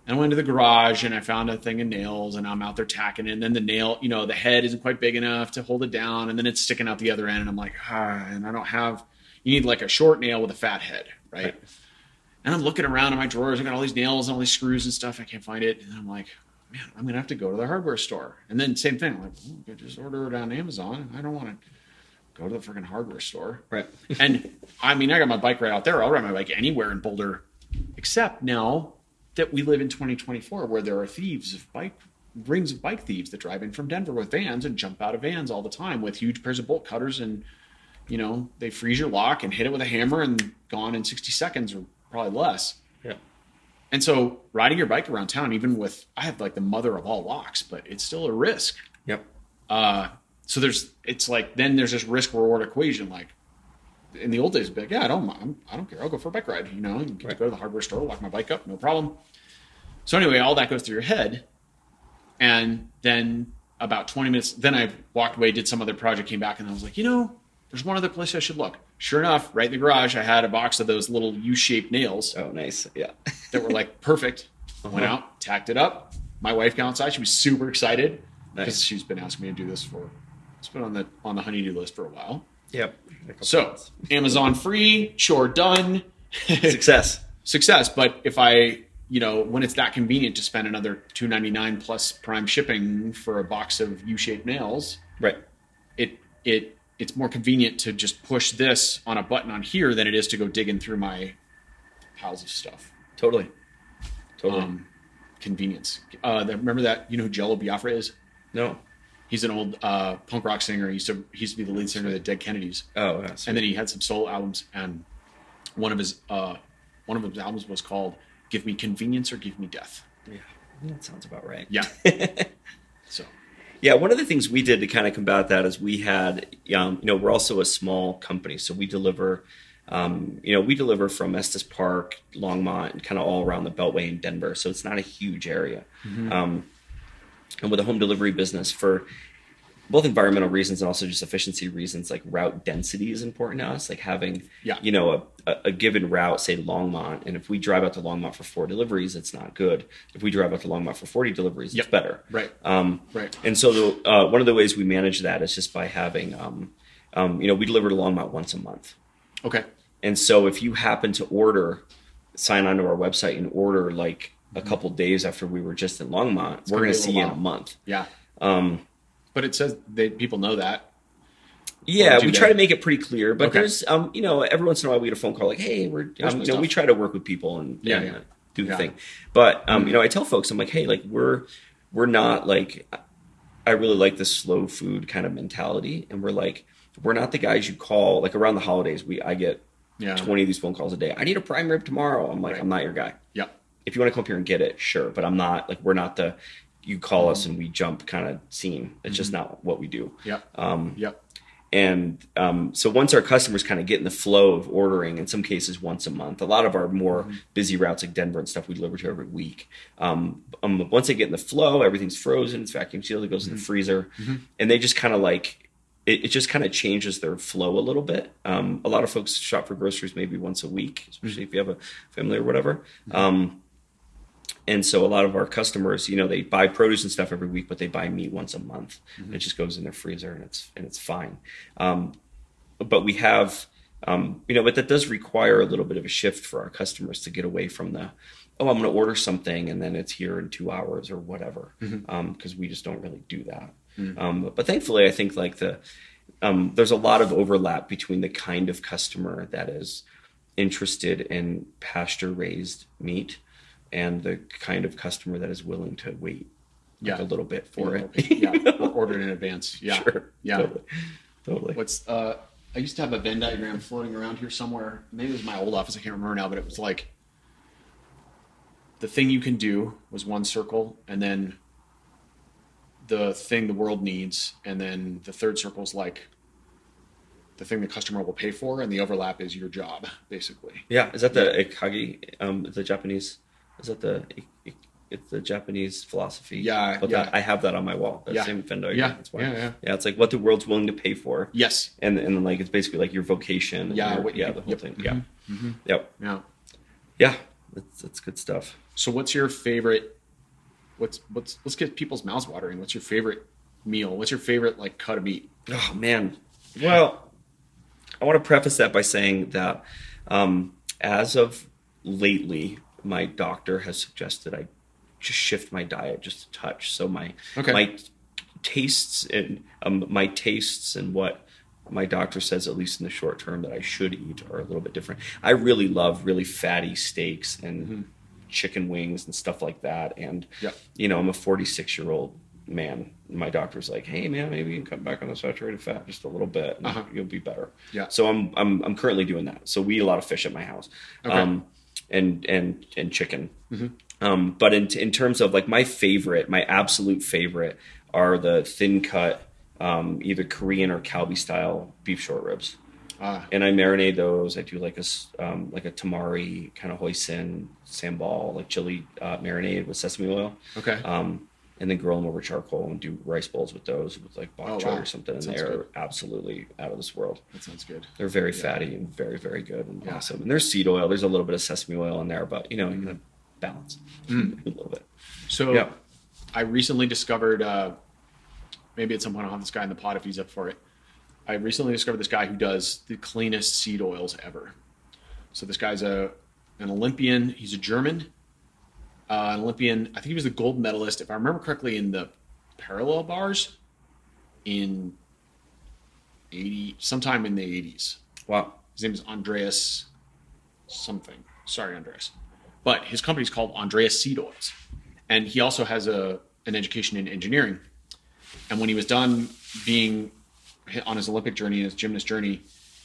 And I went to the garage and I found a thing of nails, and I'm out there tacking it. And then the nail, the head isn't quite big enough to hold it down. And then it's sticking out the other end. And I'm like, and I don't have, you need like a short nail with a fat head, right? And I'm looking around in my drawers. I got all these nails and all these screws and stuff. I can't find it. And I'm like, man, I'm going to have to go to the hardware store. And then same thing. I'm like, I just order it on Amazon. I don't want to go to the freaking hardware store. Right. And I got my bike right out there. I'll ride my bike anywhere in Boulder, except now that we live in 2024 where there are rings of bike thieves that drive in from Denver with vans and jump out of vans all the time with huge pairs of bolt cutters, and they freeze your lock and hit it with a hammer and gone in 60 seconds or probably less. Yeah. And so riding your bike around town, even with, I have like the mother of all locks, but it's still a risk. Yep. So there's this risk reward equation. Like in the old days, it'd be like, yeah, I don't care. I'll go for a bike ride, and get to go to the hardware store, lock my bike up, no problem. So anyway, all that goes through your head. And then about 20 minutes, then I walked away, did some other project, came back, and I was like, there's one other place I should look. Sure enough, right in the garage, I had a box of those little U-shaped nails. Oh, nice. Yeah. That were like perfect. Went out, tacked it up. My wife got outside. She was super excited because she's been asking me to do this it's been on the honey-do list for a while. Yep. So Amazon free, chore done. Success. But if I, when it's that convenient to spend another $2.99 plus Prime shipping for a box of U-shaped nails, right? It's more convenient to just push this on a button on here than it is to go digging through my piles of stuff. Totally. Convenience. Remember that? You know who Jello Biafra is? No. He's an old punk rock singer. He used to be the lead singer of the Dead Kennedys. Oh, yeah. And then he had some solo albums, and one of his albums was called "Give Me Convenience or Give Me Death." Yeah, that sounds about right. Yeah. So. Yeah, one of the things we did to kind of combat that is we had, we're also a small company, so we deliver, from Estes Park, Longmont, and kind of all around the Beltway in Denver. So it's not a huge area. Mm-hmm. And with a home delivery business, for both environmental reasons and also just efficiency reasons, like route density is important to us. Like having, a given route, say Longmont, and if we drive out to Longmont for 4 deliveries, it's not good. If we drive out to Longmont for 40 deliveries, it's better. Right. Right. And so one of the ways we manage that is just by having, we deliver to Longmont once a month. Okay. And so if you happen to sign onto our website and order like a couple days after we were just in Longmont, we're going to see you in a month. Yeah. But it says people know that. Yeah, we try to make it pretty clear, but there's, every once in a while we get a phone call like, hey, we try to work with people and do the thing. But, I tell folks, I'm like, hey, like we're not like, I really like this slow food kind of mentality. And we're not the guys you call, like around the holidays, I get 20 of these phone calls a day. I need a prime rib tomorrow. I'm like, I'm not your guy. Yeah. If you want to come up here and get it, sure. But I'm not like, we're not you call us and we jump kind of scene. It's just not what we do. Yeah. And so once our customers kind of get in the flow of ordering, in some cases once a month, a lot of our more busy routes like Denver and stuff we deliver to every week. Once they get in the flow, everything's frozen, it's vacuum sealed, it goes in the freezer, and they just kind of like it just kind of changes their flow a little bit. A lot of folks shop for groceries maybe once a week, especially if you have a family or whatever. And so a lot of our customers, they buy produce and stuff every week, but they buy meat once a month. And it just goes in their freezer and it's fine. But we have, but that does require a little bit of a shift for our customers to get away from I'm going to order something and then it's here in 2 hours or whatever. Because we just don't really do that. But thankfully, I think like there's a lot of overlap between the kind of customer that is interested in pasture raised meat and the kind of customer that is willing to wait a little bit for it. Or order it in advance. Yeah. Sure. Yeah. Totally. I used to have a Venn diagram floating around here somewhere. Maybe it was my old office. I can't remember now, but it was like the thing you can do was one circle, and then the thing the world needs, and then the third circle is like the thing the customer will pay for, and the overlap is your job, basically. Yeah. Is that the Ikagi, the Japanese? Is that it's the Japanese philosophy? Yeah. But I have that on my wall. That same Venn diagram. That's why. Yeah. It's like what the world's willing to pay for. Yes. And then like it's basically like your vocation. Yeah. The whole thing. Yeah. Mm-hmm. Yep. Yeah. Yeah. That's good stuff. So what's your favorite? Let's get people's mouths watering. What's your favorite meal? What's your favorite like cut of meat? Oh man. Well, I want to preface that by saying that as of lately, my doctor has suggested I just shift my diet just a touch. So my tastes and what my doctor says, at least in the short term, that I should eat are a little bit different. I really love really fatty steaks and chicken wings and stuff like that. And, Yep. I'm a 46-year-old man. My doctor's like, hey man, maybe you can cut back on the saturated fat just a little bit and you'll be better. Yeah. So I'm currently doing that. So we eat a lot of fish at my house. Okay. And chicken. But in terms of like my absolute favorite are the thin cut, either Korean or Kalbi style beef short ribs. And I marinate those. I do like a tamari kind of hoisin sambal, like chili marinade with sesame oil. Okay. And then grill them over charcoal and do rice bowls with those with like bok choy or something. And they're good. absolutely out of this world. That sounds good. They're very fatty and very, very good and awesome. And there's seed oil. There's a little bit of sesame oil in there, but you gotta balance a little bit. So I recently discovered, maybe at some point I'll have this guy in the pod if he's up for it. I recently discovered this guy who does the cleanest seed oils ever. So this guy's an Olympian. He's a German. An Olympian. I think he was the gold medalist, if I remember correctly, in the parallel bars in sometime in the 80s. Wow. His name is Andreas something. Sorry, Andreas. But his company's called Andreas Seed Oils. And he also has an education in engineering. And when he was done being on his Olympic journey, his gymnast journey,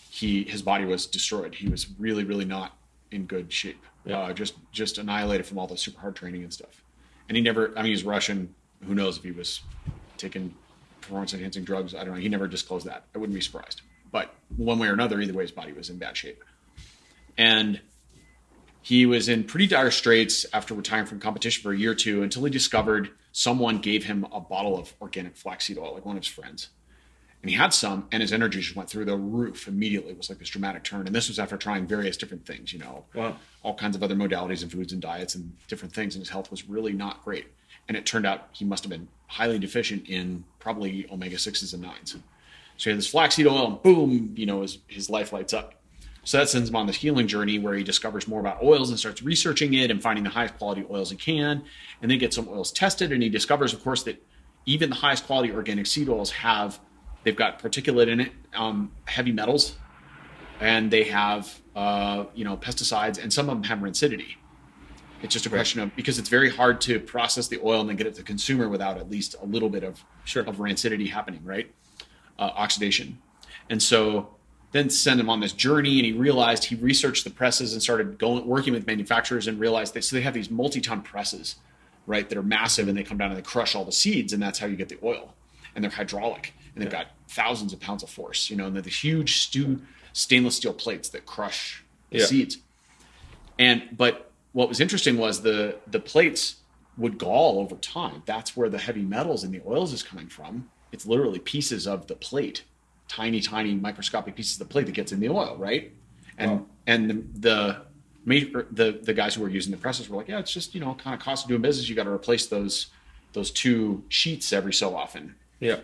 his body was destroyed. He was really, really not in good shape. Yeah. Just annihilated from all the super hard training and stuff. And he's Russian. Who knows if he was taking performance enhancing drugs? I don't know. He never disclosed that. I wouldn't be surprised. But one way or another, either way, his body was in bad shape. And he was in pretty dire straits after retiring from competition for a year or two until he discovered someone gave him a bottle of organic flaxseed oil, like one of his friends. And he had some, and his energy just went through the roof immediately. It was like this dramatic turn. And this was after trying various different things, wow. all kinds of other modalities and foods and diets and different things. And his health was really not great. And it turned out he must have been highly deficient in probably omega-6s and 9s. So he had this flaxseed oil, and boom, his life lights up. So that sends him on this healing journey where he discovers more about oils and starts researching it and finding the highest quality oils he can, and then gets some oils tested. And he discovers, of course, that even the highest quality organic seed oils they've got particulate in it, heavy metals, and they have, pesticides, and some of them have rancidity. It's just a question of, because it's very hard to process the oil and then get it to the consumer without at least a little bit of rancidity happening, right? Oxidation. And so then send him on this journey, and he researched the presses and started working with manufacturers and realized that, so they have these multi-ton presses, right, that are massive, and they come down and they crush all the seeds, and that's how you get the oil. And they're hydraulic, and they've got thousands of pounds of force, and they're the huge stainless steel plates that crush the seeds. But what was interesting was the plates would gall over time. That's where the heavy metals in the oils is coming from. It's literally pieces of the plate, tiny, tiny microscopic pieces of the plate that gets in the oil, right? And the guys who were using the presses were like, yeah, it's just, kind of cost of doing business. You got to replace those two sheets every so often. Yeah.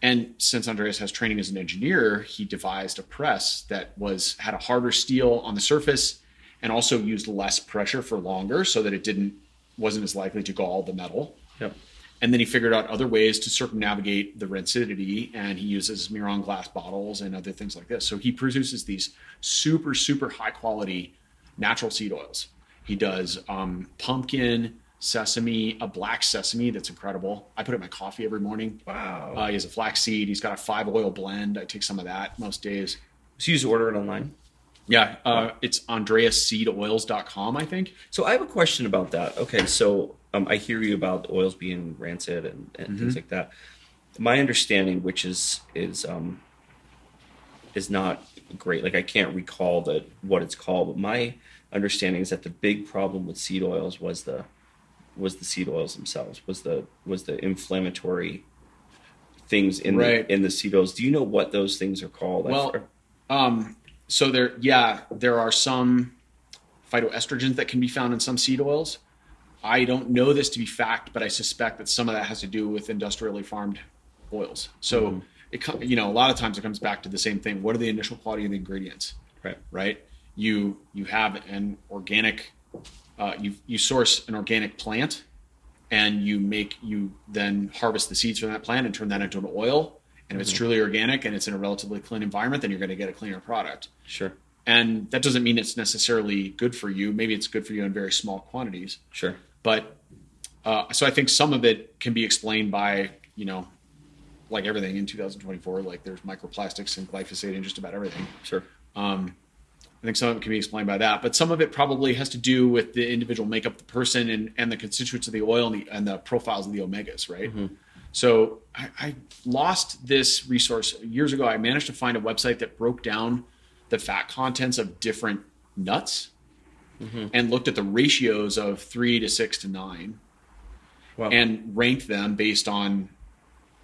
And since Andreas has training as an engineer, he devised a press that had a harder steel on the surface and also used less pressure for longer so that it wasn't as likely to gall the metal. Yep. And then he figured out other ways to circumnavigate the rancidity, and he uses Miron glass bottles and other things like this. So he produces these super, super high quality natural seed oils. He does pumpkin, sesame, a black sesame that's incredible. I put it in my coffee every morning. Wow. He has a flax seed. He's got a 5 oil blend. I take some of that most days. So you just order it online? Yeah. It's andreasseedoils.com, I think. So I have a question about that. Okay. So I hear you about oils being rancid and things like that. My understanding, which is not great. Like I can't recall what it's called, but my understanding is that the big problem with seed oils was the seed oils themselves, was the inflammatory things in the seed oils. Do you know what those things are called? Well, so there are some phytoestrogens that can be found in some seed oils. I don't know this to be fact, but I suspect that some of that has to do with industrially farmed oils. So a lot of times it comes back to the same thing. What are the initial quality of the ingredients? Right. You have an organic. You source an organic plant, and you then harvest the seeds from that plant and turn that into an oil. And if it's truly organic and it's in a relatively clean environment, then you're going to get a cleaner product. Sure. And that doesn't mean it's necessarily good for you. Maybe it's good for you in very small quantities. Sure. But so I think some of it can be explained by, like everything in 2024, like there's microplastics and glyphosate in just about everything. Sure. I think some of it can be explained by that, but some of it probably has to do with the individual makeup of the person and the constituents of the oil and the profiles of the omegas, right? Mm-hmm. So I lost this resource years ago. I managed to find a website that broke down the fat contents of different nuts and looked at the ratios of 3 to 6 to 9 and ranked them based on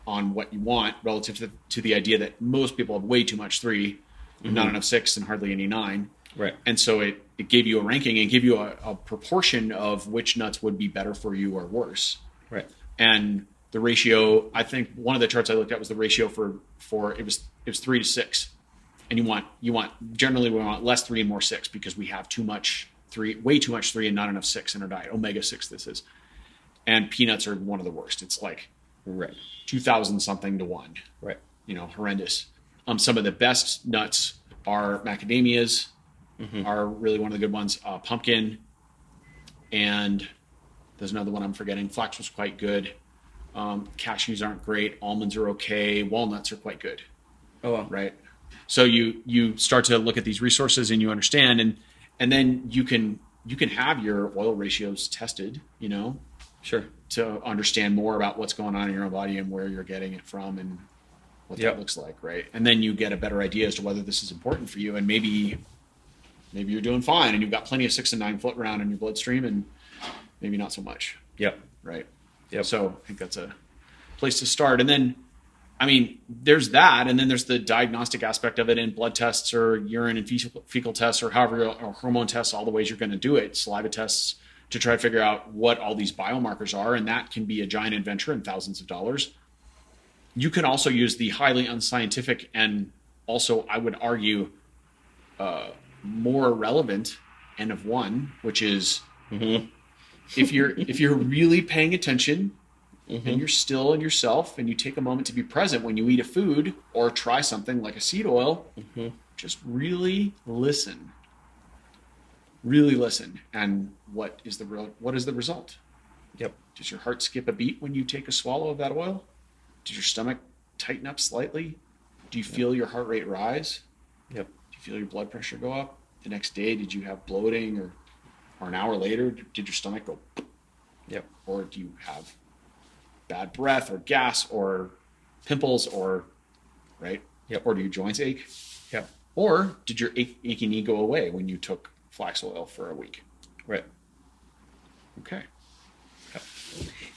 what you want relative to the idea that most people have way too much 3, not enough 6, and hardly any 9. Right. And so it gave you a ranking and gave you a proportion of which nuts would be better for you or worse. Right. And the ratio, I think one of the charts I looked at was the ratio for it was 3 to 6. And generally we want less 3 and more 6 because we have way too much 3 and not enough 6 in our diet. Omega-6 this is. And peanuts are one of the worst. It's like 2,000 something to 1. Right. Horrendous. Some of the best nuts are macadamias, are really one of the good ones. Pumpkin, and there's another one I'm forgetting. Flax was quite good. Cashews aren't great. Almonds are okay. Walnuts are quite good. Oh, wow. Right. So you start to look at these resources and you understand, and then you can have your oil ratios tested. Sure. To understand more about what's going on in your own body and where you're getting it from and what that looks like, right? And then you get a better idea as to whether this is important for you, and maybe you're doing fine and you've got plenty of 6 and 9 floating around in your bloodstream, and maybe not so much. Yep. Right. Yep. So I think that's a place to start. And then, there's that, and then there's the diagnostic aspect of it in blood tests or urine and fecal tests or or hormone tests, all the ways you're going to do it, saliva tests, to try to figure out what all these biomarkers are, and that can be a giant adventure and thousands of dollars. You can also use the highly unscientific and also, I would argue, more relevant N of 1, which is if you're really paying attention and you're still in yourself and you take a moment to be present when you eat a food or try something like a seed oil, just really listen. Really listen. And what is the result? Yep. Does your heart skip a beat when you take a swallow of that oil? Does your stomach tighten up slightly? Do you feel your heart rate rise? Yep. Do you feel your blood pressure go up? The next day, did you have bloating, or an hour later, did your stomach go? Yep. Or do you have bad breath or gas or pimples right? Yep. Or do your joints ache? Yep. Or did your aching knee go away when you took flax oil for a week? Right. Okay.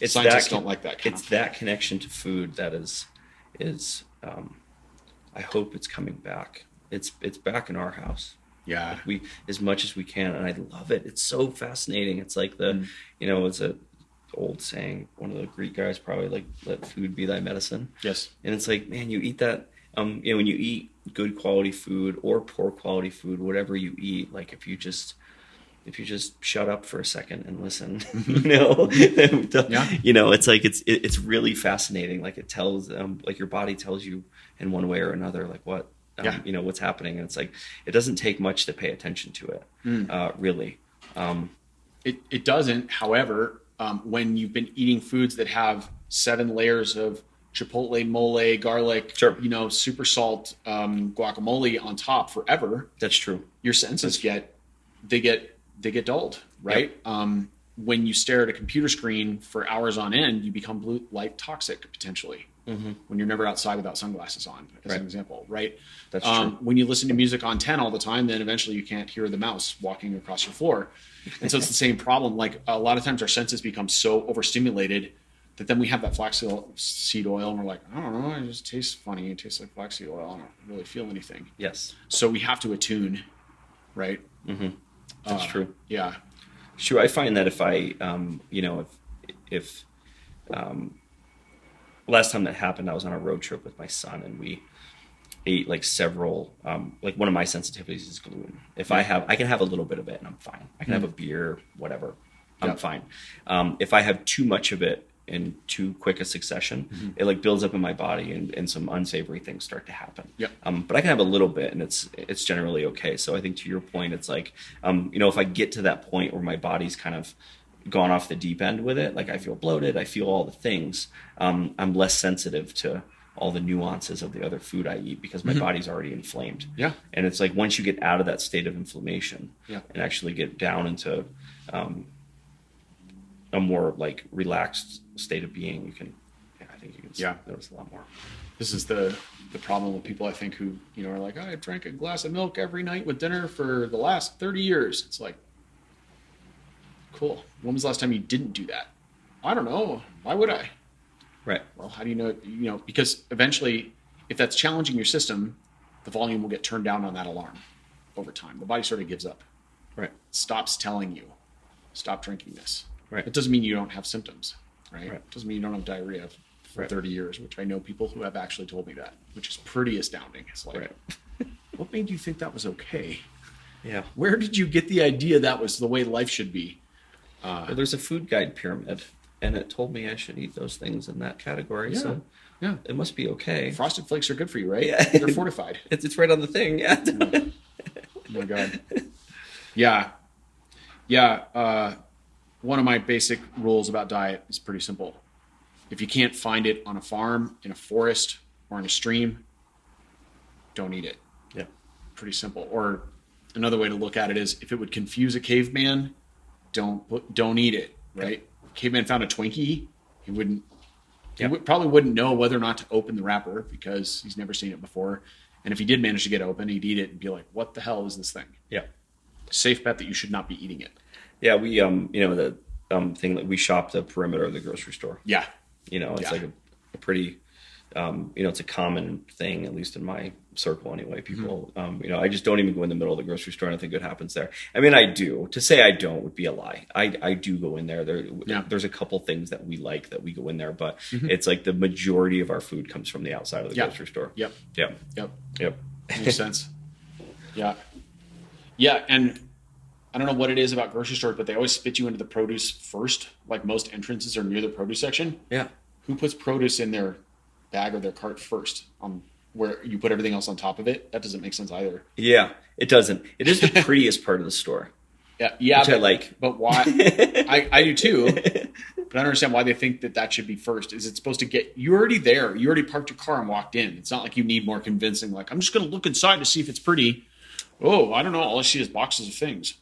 It's Scientists don't like that. It's that connection to food that is. I hope it's coming back. It's back in our house. Yeah. We as much as we can, and I love it. It's so fascinating. It's like it's a old saying. One of the Greek guys probably like, "Let food be thy medicine." Yes. And it's like, man, you eat that. When you eat good quality food or poor quality food, whatever you eat, like if you just shut up for a second and listen, it's like it's really fascinating. Like it tells like your body tells you in one way or another, like what what's happening. And it's like it doesn't take much to pay attention to it, really. It doesn't. However, when you've been eating foods that have 7 layers of chipotle, mole, garlic, super salt, guacamole on top forever. That's true. Your senses get dulled, right? Yep. When you stare at a computer screen for hours on end, you become blue light toxic potentially. When you're never outside without sunglasses on, as an example, right? That's true. When you listen to music on 10 all the time, then eventually you can't hear the mouse walking across your floor. And so it's the same problem. Like a lot of times our senses become so overstimulated that then we have that flaxseed oil and we're like, I don't know, it just tastes funny. It tastes like flaxseed oil. I don't really feel anything. Yes. So we have to attune, right? That's true. Yeah. Sure. I find that if I, if last time that happened, I was on a road trip with my son and we ate like several, like one of my sensitivities is gluten. If I can have a little bit of it and I'm fine. I can have a beer, whatever. I'm fine. If I have too much of it, in too quick a succession, it like builds up in my body and some unsavory things start to happen. Yep. But I can have a little bit and it's generally okay. So I think to your point, it's like, if I get to that point where my body's kind of gone off the deep end with it, like I feel bloated, I feel all the things, I'm less sensitive to all the nuances of the other food I eat because my body's already inflamed. Yeah. And it's like once you get out of that state of inflammation Yeah. and actually get down into a more like relaxed state of being, I think you can notice a lot more. This is the problem with people, I think, who, are like, I drank a glass of milk every night with dinner for the last 30 years. It's like, cool. When was the last time you didn't do that? I don't know. Why would I? Right. Well, how do you know? Because eventually, if that's challenging your system, the volume will get turned down on that alarm over time. The body sort of gives up. Right. It stops telling you, stop drinking this. Right. It doesn't mean you don't have symptoms, right? Right. It doesn't mean you don't have diarrhea for Right. 30 years, which I know people who have actually told me that, which is pretty astounding. It's like, Right. what made you think that was okay? Yeah. Where did you get the idea that was the way life should be? Well, there's a food guide pyramid, and it told me I should eat those things in that category. Yeah. So Yeah. it must be okay. Frosted Flakes are good for you, right? Yeah. They're fortified. It's right on the thing. Yeah. Oh my God. Yeah. Yeah. One of my basic rules about diet is pretty simple. If you can't find it on a farm, in a forest, or in a stream, don't eat it. Yeah. Pretty simple. Or another way to look at it is if it would confuse a caveman, don't eat it, right? If caveman found a Twinkie, he wouldn't, probably wouldn't know whether or not to open the wrapper because he's never seen it before. And if he did manage to get open, he'd eat it and be like, what the hell is this thing? Yeah. Safe bet that you should not be eating it. Yeah. We, the thing that we shop the perimeter of the grocery store. Yeah. It's like a pretty, it's a common thing, at least in my circle anyway. People, I just don't even go in the middle of the grocery store. Nothing good happens there. I mean, I do. To say I don't would be a lie. I do go in there. There's a couple things that we like that we go in there, but it's like the majority of our food comes from the outside of the grocery store. Yep. Yep. Makes sense. Yeah. Yeah. And I don't know what it is about grocery stores, but they always spit you into the produce first. Like most entrances are near the produce section. Yeah. Who puts produce in their bag or their cart first? Where you put everything else on top of it? That doesn't make sense either. Yeah, it doesn't. It is the prettiest part of the store. Yeah, which I like. But why? I do too. But I don't understand why they think that should be first. Is it supposed to get you already there? You already parked your car and walked in. It's not like you need more convincing. Like, I'm just going to look inside to see if it's pretty. Oh, I don't know. All I see is boxes of things.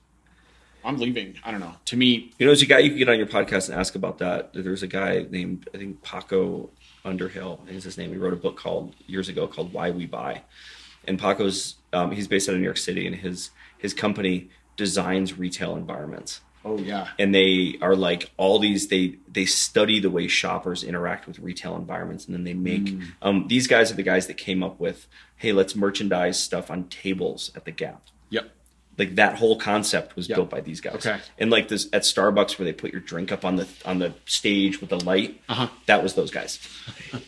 I'm leaving. I don't know. To me, there's a guy you can get on your podcast and ask about that. There's a guy named, I think, Paco Underhill is his name. He wrote a book years ago called Why We Buy. And Paco's, he's based out of New York City, and his company designs retail environments. Oh yeah. And they are like all these, they study the way shoppers interact with retail environments. And then they make, these guys are the guys that came up with, hey, let's merchandise stuff on tables at the Gap. Yep. Like that whole concept was built by these guys. Okay. And like this at Starbucks where they put your drink up on the stage with the light, that was those guys.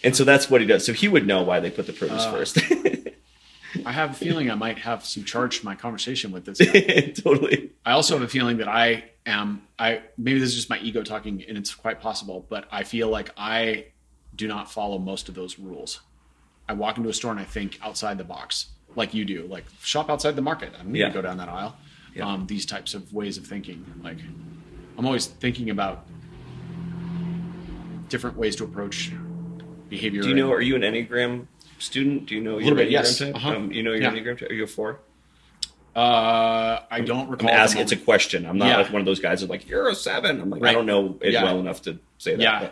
And so that's what he does. So he would know why they put the produce first. I have a feeling I might have some charge to my conversation with this guy. Totally. I also have a feeling that maybe this is just my ego talking, and it's quite possible, but I feel like I do not follow most of those rules. I walk into a store and I think outside the box. Like you do, like shop outside the market. I don't need to go down that aisle. Yeah. These types of ways of thinking. Like I'm always thinking about different ways to approch behavior. Do you know, are you an Enneagram student? Do you know your Enneagram yes. type? You know your Enneagram type? Are you a 4? I don't recall. I'm asking, it's a question. I'm not like one of those guys who's like, you're a 7. I'm like, I don't know it well enough to say that. Yeah.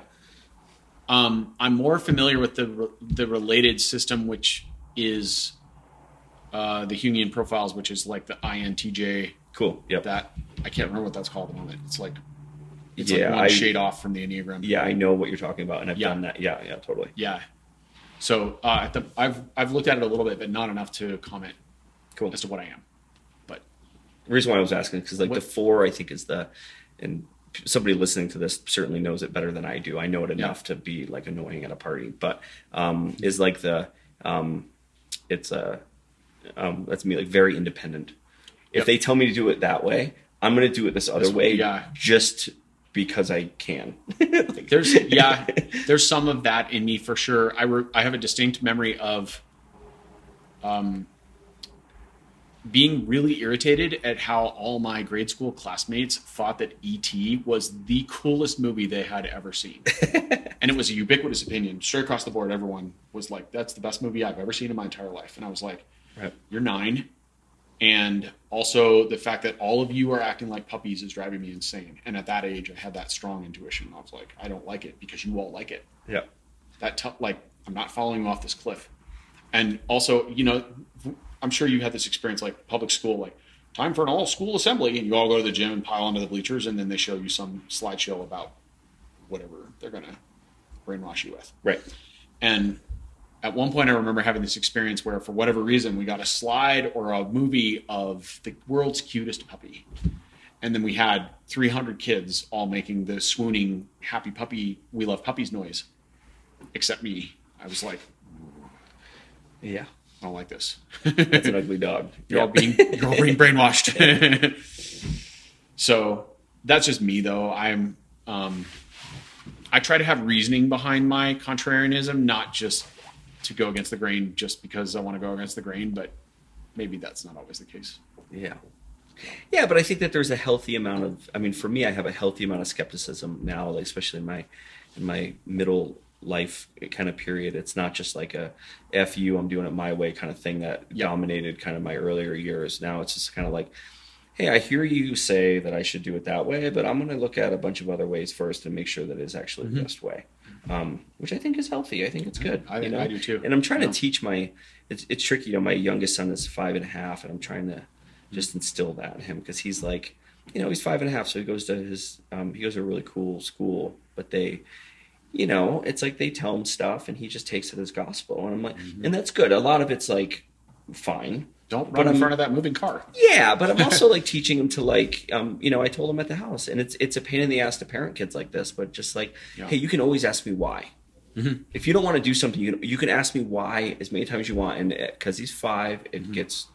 I'm more familiar with the related system, which is the Jungian profiles, which is like the INTJ. Cool. Yep. That I can't remember what that's called at the moment. It's like one shade off from the Enneagram. Yeah, I know what you're talking about, and I've done that. Yeah, totally. Yeah. So I've looked at it a little bit, but not enough to comment. Cool. As to what I am. But the reason why I was asking because the 4 I think is and somebody listening to this certainly knows it better than I do. I know it enough to be like annoying at a party, but is like that's me, like very independent. If they tell me to do it that way, I'm going to do it this other way, just because I can. There's some of that in me for sure. I have a distinct memory of being really irritated at how all my grade school classmates thought that E.T. was the coolest movie they had ever seen. And it was a ubiquitous opinion. Straight across the board, everyone was like, that's the best movie I've ever seen in my entire life. And I was like, Right. You're 9. And also the fact that all of you are acting like puppies is driving me insane. And at that age, I had that strong intuition. I was like, I don't like it because you all like it. Yeah. I'm not following you off this cliff. And also, I'm sure you had this experience like public school, like time for an all school assembly, and you all go to the gym and pile onto the bleachers, and then they show you some slideshow about whatever they're going to brainwash you with. Right. And at one point I remember having this experience where for whatever reason we got a slide or a movie of the world's cutest puppy. And then we had 300 kids all making the swooning happy puppy, we love puppies noise, except me. I was like, yeah, I don't like this. That's an ugly dog. You're all being brainwashed. So that's just me though. I try to have reasoning behind my contrarianism, not just to go against the grain just because I want to go against the grain, but maybe that's not always the case. Yeah. Yeah, but I think that there's a healthy amount of, for me, I have a healthy amount of skepticism now, like especially in my middle life kind of period. It's not just like a F you, I'm doing it my way kind of thing that dominated kind of my earlier years. Now it's just kind of like, hey, I hear you say that I should do it that way, but I'm going to look at a bunch of other ways first and make sure that it's actually the best way, which I think is healthy. I think it's good. I do too. And I'm trying to teach it's tricky. My youngest son is 5.5, and I'm trying to just instill that in him because he's like, he's 5.5, so he goes to he goes to a really cool school, but they, it's like they tell him stuff and he just takes it as gospel. And I'm like, and that's good. A lot of it's like, fine. Don't run in front of that moving car. Yeah, but I'm also like teaching him to like, I told him at the house, and it's a pain in the ass to parent kids like this, but just like, hey, you can always ask me why. Mm-hmm. If you don't want to do something, you can ask me why as many times as you want. And because he's 5, it's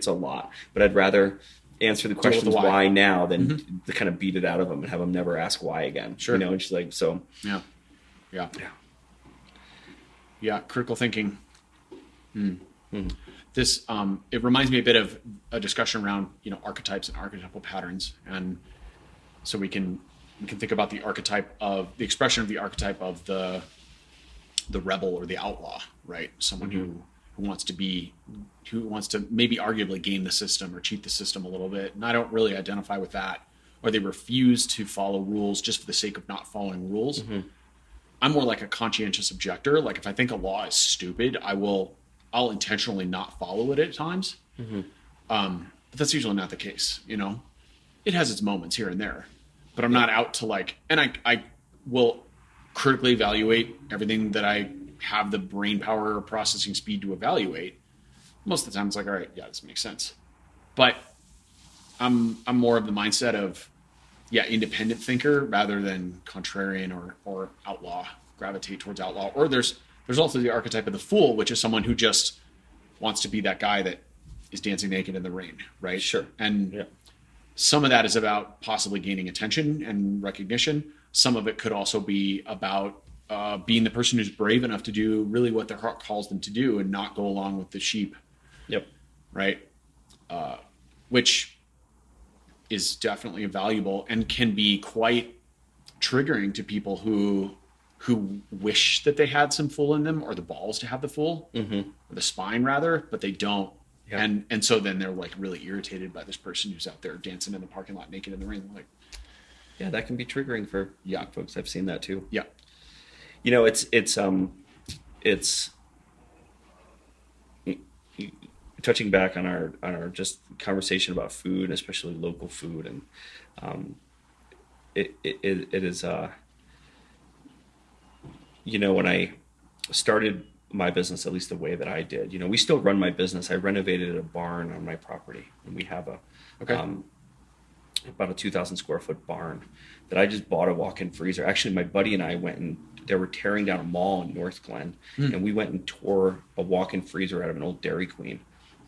a lot. But I'd rather answer the questions why now than to kind of beat it out of him and have him never ask why again. Sure. And just like, so. Yeah. Critical thinking. This it reminds me a bit of a discussion around archetypes and archetypal patterns, and so we can think about the expression of the archetype of the rebel or the outlaw, right? Someone who wants to maybe arguably game the system or cheat the system a little bit, and I don't really identify with that, or they refuse to follow rules just for the sake of not following rules. I'm more like a conscientious objector. Like if I think a law is stupid, I'll intentionally not follow it at times. But that's usually not the case. It has its moments here and there, but I'm not out to and I will critically evaluate everything that I have the brain power or processing speed to evaluate. Most of the time it's like, all right, yeah, this makes sense. But I'm more of the mindset of, independent thinker rather than contrarian or outlaw, gravitate towards outlaw. Or there's also the archetype of the fool, which is someone who just wants to be that guy that is dancing naked in the rain, right? Sure. And some of that is about possibly gaining attention and recognition. Some of it could also be about being the person who's brave enough to do really what their heart calls them to do and not go along with the sheep. Yep. Right? Which is definitely valuable and can be quite triggering to people who wish that they had some fool in them, or the balls to have the fool, or the spine rather, but they don't. Yep. And so then they're like really irritated by this person who's out there dancing in the parking lot naked in the rain. Like, yeah, that can be triggering for folks. I've seen that too. Yeah. It's touching back on our just conversation about food, especially local food, and it is when I started my business, at least the way that I did, we still run my business. I renovated a barn on my property, and we have about a 2,000 square foot barn that I just bought a walk-in freezer. Actually, my buddy and I went and they were tearing down a mall in North Glen, and we went and tore a walk-in freezer out of an old Dairy Queen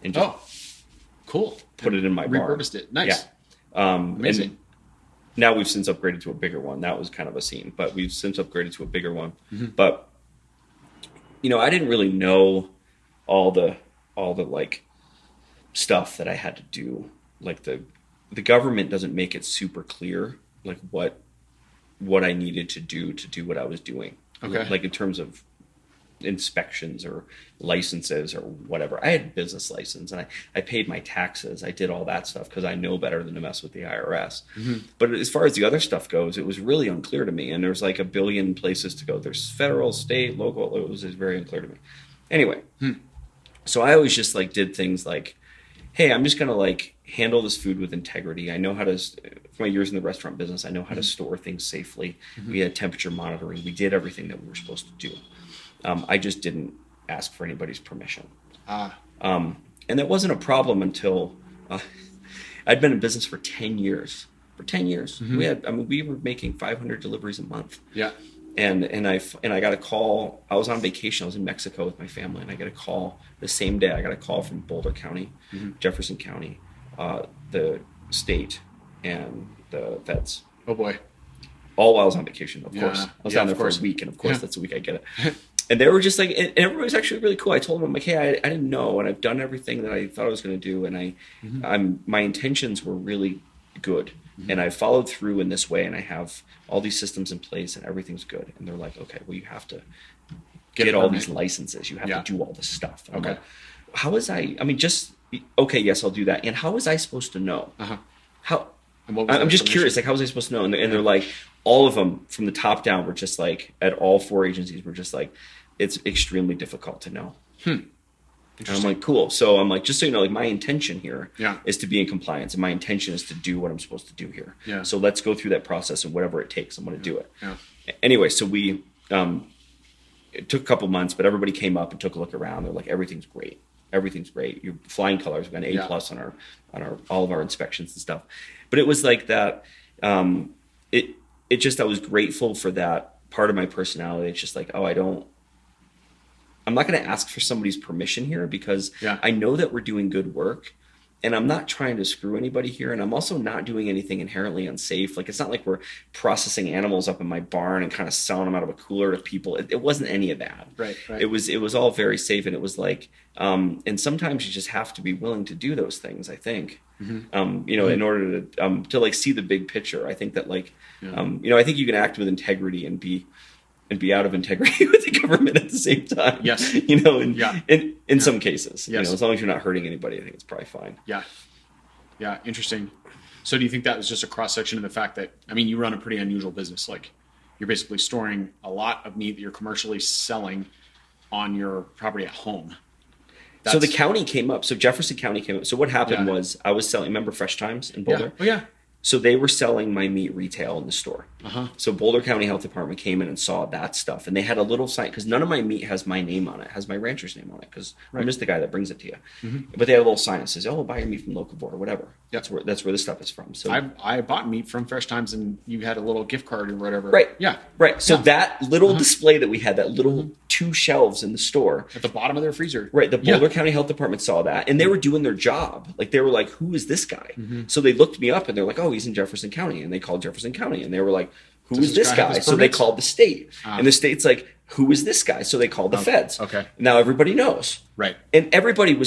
and just cool. Put it in my barn. Repurposed it. Nice. Yeah. Amazing. now we've since upgraded to a bigger one. That was kind of a scene, but we've since upgraded to a bigger one. Mm-hmm. But, you know, I didn't really know all the like stuff that I had to do. Like the government doesn't make it super clear, like what I needed to do what I was doing. Okay. Like in terms of inspections or licenses or whatever. I had a business license and I paid my taxes. I did all that stuff because I know better than to mess with the IRS. Mm-hmm. But as far as the other stuff goes, it was really unclear to me. And there's like a billion places to go. There's federal, state, local. It was very unclear to me. Anyway, so I always just like did things like, hey, I'm just going to like handle this food with integrity. I know how to, for my years in the restaurant business, I know how to store things safely. We had temperature monitoring. We did everything that we were supposed to do. I just didn't ask for anybody's permission. And that wasn't a problem until I'd been in business for 10 years. For 10 years. We were making 500 deliveries a month. Yeah. And I got a call. I was on vacation. I was in Mexico with my family, and I got a call the same day. I got a call from Boulder County, Jefferson County, the state, and the feds. Oh boy! All while I was on vacation, of course. I was down there for a week, and of course that's the week I get it. And they were just like, and everybody was actually really cool. I told them, I'm like, hey, I didn't know, and I've done everything that I thought I was going to do, and my intentions were really good. And I followed through in this way, and I have all these systems in place, and everything's good. And they're like, okay, well, you have to get all these licenses. You have to do all this stuff. And okay. I'm like, how was okay, yes, I'll do that. And how was I supposed to know? I'm just curious, like, how was I supposed to know? And they're like, all of them from the top down were just like, at all 4 agencies were just like, it's extremely difficult to know. And I'm like, cool. So I'm like, just so you know, like my intention here is to be in compliance, and my intention is to do what I'm supposed to do here. Yeah. So let's go through that process, and whatever it takes, I'm going to do it. Yeah. Anyway, so we, it took a couple months, but everybody came up and took a look around. They're like, everything's great. Everything's great. You're flying colors. We've got an A+ on our all of our inspections and stuff. But it was like that. It just, I was grateful for that part of my personality. It's just like, I'm not going to ask for somebody's permission here, because I know that we're doing good work, and I'm not trying to screw anybody here. And I'm also not doing anything inherently unsafe. Like, it's not like we're processing animals up in my barn and kind of selling them out of a cooler to people. It wasn't any of that. Right. It was all very safe. And it was like, and sometimes you just have to be willing to do those things, I think, in order to like see the big picture. I think that like, I think you can act with integrity and be out of integrity with the government at the same time. Yes. In some cases, yes. As long as you're not hurting anybody, I think it's probably fine. Yeah. Yeah. Interesting. So do you think that was just a cross section of the fact that, you run a pretty unusual business? Like, you're basically storing a lot of meat that you're commercially selling on your property at home. So the county came up. So Jefferson County came up. So what happened was I was selling, remember Fresh Times in Boulder? Yeah. Oh, yeah. So they were selling my meat retail in the store. So Boulder County Health Department came in and saw that stuff. And they had a little sign, because none of my meat has my name on it. It has my rancher's name on it, because I'm just the guy that brings it to you. But they have a little sign that says, buy your meat from Locavore or whatever. That's where the stuff is from. So I bought meat from Fresh Times, and you had a little gift card or whatever. Right. Yeah. Right. So that little display that we had, that little 2 shelves in the store. At the bottom of their freezer. Right. The Boulder County Health Department saw that, and they were doing their job. Like, they were like, who is this guy? So they looked me up, and they're like, oh, he's in Jefferson County. And they called Jefferson County, and they were like, who is this guy? So they called the state. And the state's like, who is this guy? So they called the feds. Okay. Now everybody knows. Right. And everyone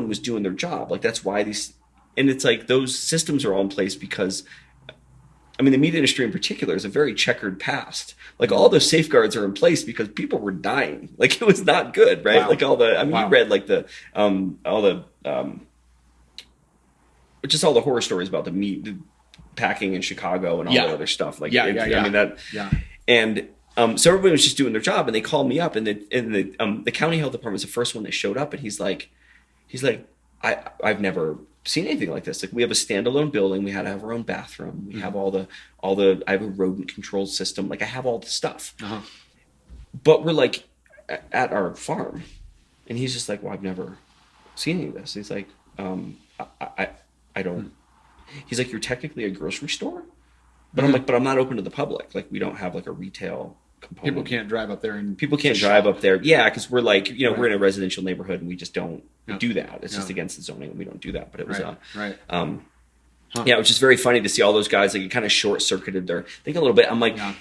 was doing their job. Like, that's why and it's like those systems are all in place because, the meat industry in particular is a very checkered past. Like, all those safeguards are in place because people were dying. Like, it was not good, right? Wow. Like you read like just all the horror stories about the meat packing in Chicago and all the other stuff. Like, And so everybody was just doing their job, and they called me up, and the county health department was the first one that showed up, and he's like, I've never seen anything like this. Like, we have a standalone building. We had to have our own bathroom. We have I have a rodent control system. Like, I have all the stuff, but we're like at our farm, and he's just like, well, I've never seen any of this. He's like, I don't. He's like, you're technically a grocery store, but I'm like, but I'm not open to the public. Like, we don't have like a retail component. People can't drive up there up there. Yeah. Cause we're like, we're in a residential neighborhood, and we just don't do that. It's just against the zoning, and we don't do that. But it was, Yeah, it was just very funny to see all those guys. Like, it kind of short circuited their thing a little bit. I'm like, Yeah.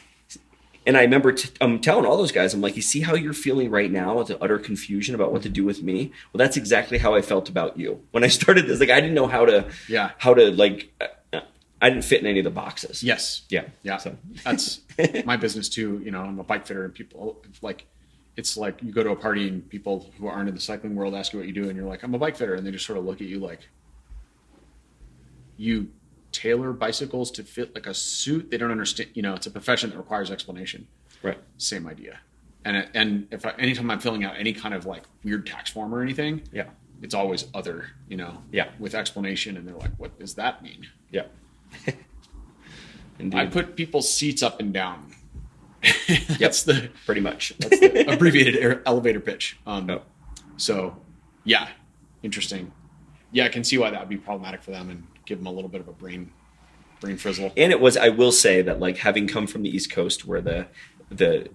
and I remember telling all those guys, I'm like, you see how you're feeling right now, the utter confusion about what to do with me? Well, that's exactly how I felt about you when I started this. Like, I didn't know how to like, I didn't fit in any of the boxes. Yes. Yeah. Yeah. So That's my business too. You know, I'm a bike fitter, and people like, it's like you go to a party and people who aren't in the cycling world ask you what you do, and you're like, I'm a bike fitter. And they just sort of look at you like, you tailor bicycles to fit like a suit. They don't understand, you know, it's a profession that requires explanation. Right. Same idea. And if anytime I'm filling out any kind of like weird tax form or anything, Yeah. it's always other, you know, Yeah. with explanation. And they're like, what does that mean? Yeah. Indeed. I put people's seats up and down. That's the pretty much. that's the abbreviated elevator pitch. Oh. So, yeah, interesting. Yeah, I can see why that would be problematic for them and give them a little bit of a brain frizzle. And it was, I will say that, like, having come from the East Coast, where the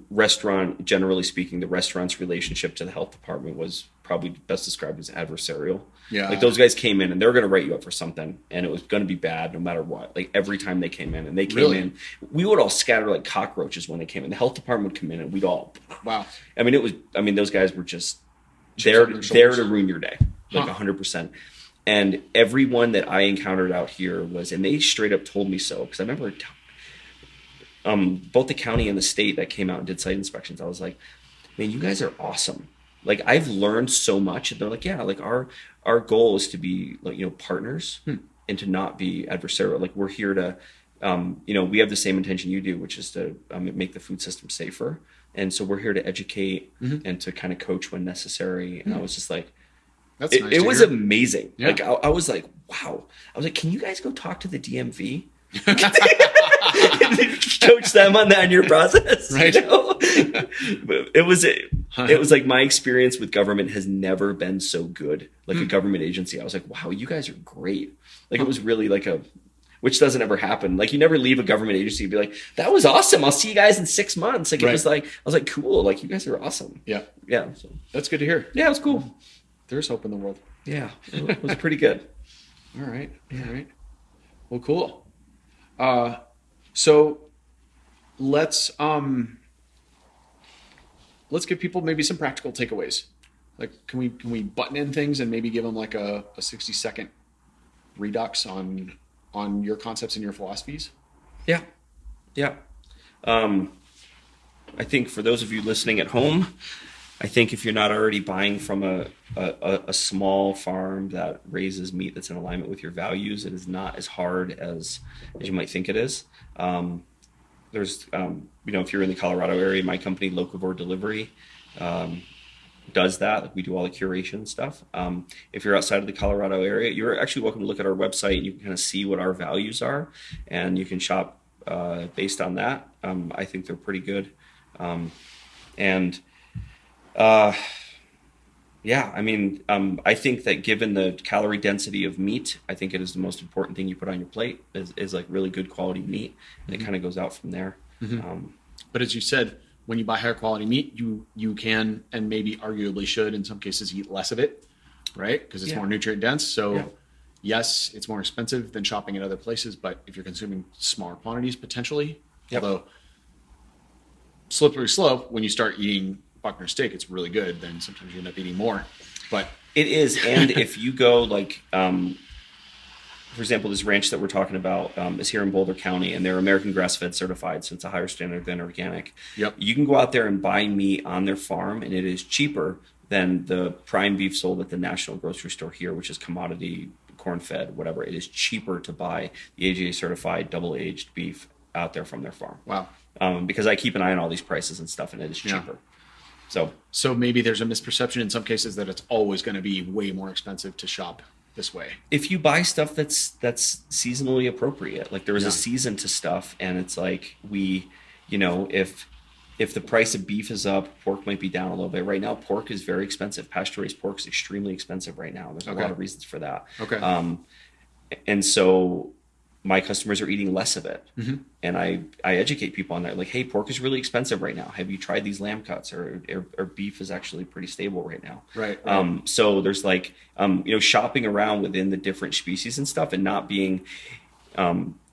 restaurant, generally speaking, the restaurant's relationship to the health department was probably best described as adversarial. Yeah. Like, those guys came in and they were going to write you up for something, and it was going to be bad no matter what. Like, every time they came in, and they came Really? in, we would all scatter like cockroaches when they came in. The health department would come in and we'd all, Wow. I mean, those guys were just Chips there on their to shoulders. ruin your day, like Huh. 100%. And everyone that I encountered out here was, and they straight up told me so, because I remember both the county and the state that came out and did site inspections. I was like, man, you guys are awesome. Like, I've learned so much. And they're like, yeah, like our goal is to be, like, you know, partners and to not be adversarial. Like, we're here to, you know, we have the same intention you do, which is to make the food system safer. And so we're here to educate and to kind of coach when necessary. And I was just like, That's nice it to was hear. amazing. Yeah. Like, I was like, wow. I was like, can you guys go talk to the DMV? Coach them on that in your process, Right. You know? But it was like, my experience with government has never been so good. Like, a government agency, I was like, wow, you guys are great. Like, it was really like which doesn't ever happen. Like, you never leave a government agency and be like, that was awesome, I'll see you guys in 6 months. Like, it Right. was like, I was like, cool, like, you guys are awesome. Yeah. Yeah. So, That's good to hear. yeah, it was cool. There's hope in the world. Yeah, it was pretty good. All right. All right. Well, cool. So let's give people maybe some practical takeaways. Like, can we button in things and maybe give them like a 60-second redux on your concepts and your philosophies? Yeah. Yeah. I think for those of you listening at home, I think if you're not already buying from a small farm that raises meat that's in alignment with your values, it is not as hard as you might think it is. There's, you know, if you're in the Colorado area, my company, Locavore Delivery, does that. Like, we do all the curation stuff. If you're outside of the Colorado area, you're actually welcome to look at our website. You can kind of see what our values are, and you can shop based on that. I think they're pretty good. Yeah, I mean, I think that given the calorie density of meat, I think it is the most important thing you put on your plate is like really good quality meat, and it kind of goes out from there. But as you said, when you buy higher quality meat, you can and maybe arguably should in some cases eat less of it, right? Because it's more nutrient dense. So yes, it's more expensive than shopping at other places, but if you're consuming smaller quantities potentially, although slippery slope, when you start eating Buckner steak, it's really good, then sometimes you end up eating more. But it is. And if you go, like, for example, this ranch that we're talking about is here in Boulder County, and they're American grass-fed certified, so it's a higher standard than organic. Yep. You can go out there and buy meat on their farm, and it is cheaper than the prime beef sold at the national grocery store here, which is commodity, corn-fed, whatever. It is cheaper to buy the AGA certified double-aged beef out there from their farm. wow. Because I keep an eye on all these prices and stuff, and it is cheaper. So maybe there's a misperception in some cases that it's always going to be way more expensive to shop this way. if you buy stuff that's seasonally appropriate, like there is a season to stuff, and it's like if the price of beef is up, pork might be down a little bit. Right now, pork is very expensive. Pasture-raised pork is extremely expensive right now. There's a lot of reasons for that. Okay. And so my customers are eating less of it. And I educate people on that. Like, hey, pork is really expensive right now. Have you tried these lamb cuts, or beef is actually pretty stable right now. Right. So there's like, shopping around within the different species and stuff, and not being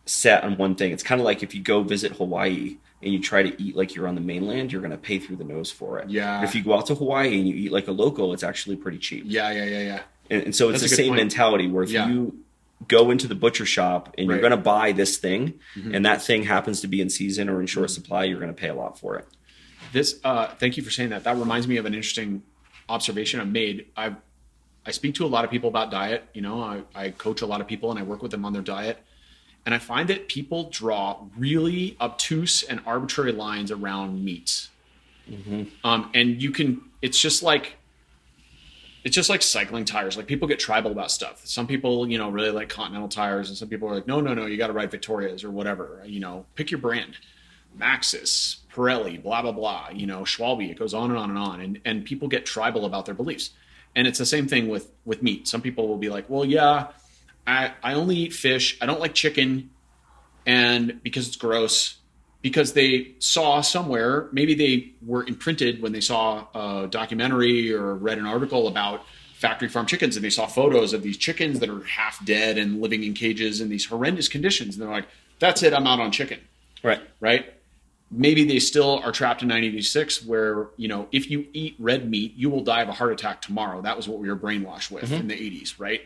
set on one thing. It's kind of like if you go visit Hawaii and you try to eat like you're on the mainland, you're going to pay through the nose for it. Yeah. But if you go out to Hawaii and you eat like a local, it's actually pretty cheap. Yeah. And so it's That's the a good same point. mentality where if you go into the butcher shop and you're going to buy this thing, and that thing happens to be in season or in short supply, you're going to pay a lot for it. This, thank you for saying that. That reminds me of an interesting observation I've made. I speak to a lot of people about diet. I coach a lot of people and I work with them on their diet. And I find that people draw really obtuse and arbitrary lines around meats. And it's just like cycling tires. Like, people get tribal about stuff. Some people, really like Continental tires, and some people are like, no, you got to ride Victorias or whatever. Pick your brand. Maxxis, Pirelli, blah, blah, blah, Schwalbe. It goes on and on and on. And people get tribal about their beliefs. And it's the same thing with meat. Some people will be like, well, yeah, I only eat fish. I don't like chicken, and because it's gross, because they saw somewhere, maybe they were imprinted when they saw a documentary or read an article about factory farm chickens, and they saw photos of these chickens that are half dead and living in cages in these horrendous conditions. And they're like, that's it, I'm out on chicken. Right. Maybe they still are trapped in 1986 where, if you eat red meat, you will die of a heart attack tomorrow. That was what we were brainwashed with in the 80s, right?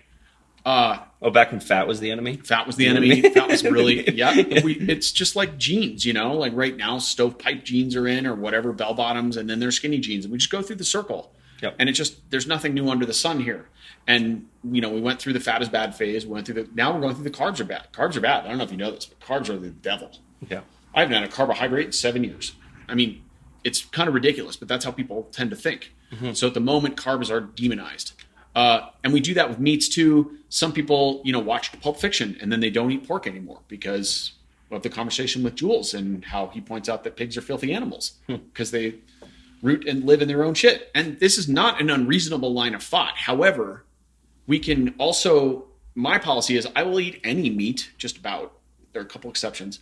Back when fat was the enemy? Fat was the enemy. Fat was really, it's just like jeans, like right now, stovepipe jeans are in, or whatever, bell bottoms, and then there's skinny jeans. And we just go through the circle. And there's nothing new under the sun here. And, we went through the fat is bad phase. Now we're going through the carbs are bad. Carbs are bad. I don't know if you know this, but carbs are the devil. Yeah. I haven't had a carbohydrate in 7 years. I mean, it's kind of ridiculous, but that's how people tend to think. So at the moment, carbs are demonized. And we do that with meats too. Some people, watch Pulp Fiction and then they don't eat pork anymore because of the conversation with Jules and how he points out that pigs are filthy animals because they root and live in their own shit. And this is not an unreasonable line of thought. However, we can also, my policy is I will eat any meat, just about. There are a couple exceptions.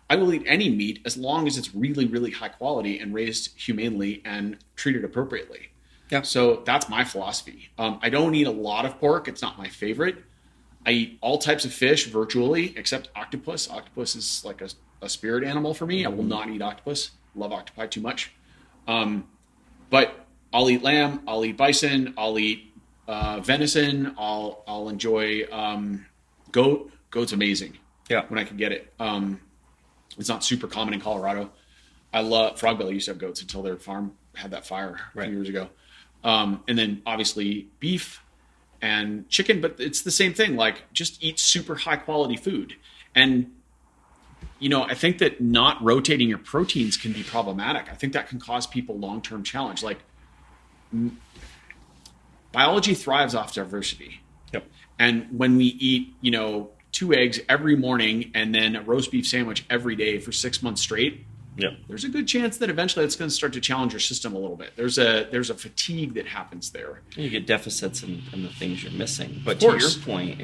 I will eat any meat as long as it's really, really high quality and raised humanely and treated appropriately. Yeah. So that's my philosophy. I don't eat a lot of pork. It's not my favorite. I eat all types of fish virtually, except octopus. Octopus is like a spirit animal for me. I will not eat octopus. Love octopi too much. But I'll eat lamb. I'll eat bison. I'll eat venison. I'll enjoy goat. Goat's amazing. Yeah. When I can get it. It's not super common in Colorado. I love Frogbelly used to have goats until their farm had that fire a few years ago. And then obviously beef and chicken, but it's the same thing. Like, just eat super high quality food. And, I think that not rotating your proteins can be problematic. I think that can cause people long-term challenge. Like, biology thrives off diversity. Yep. And when we eat, 2 eggs every morning and then a roast beef sandwich every day for 6 months straight, there's a good chance that eventually it's going to start to challenge your system a little bit. There's a fatigue that happens there. You get deficits in the things you're missing. But to your point,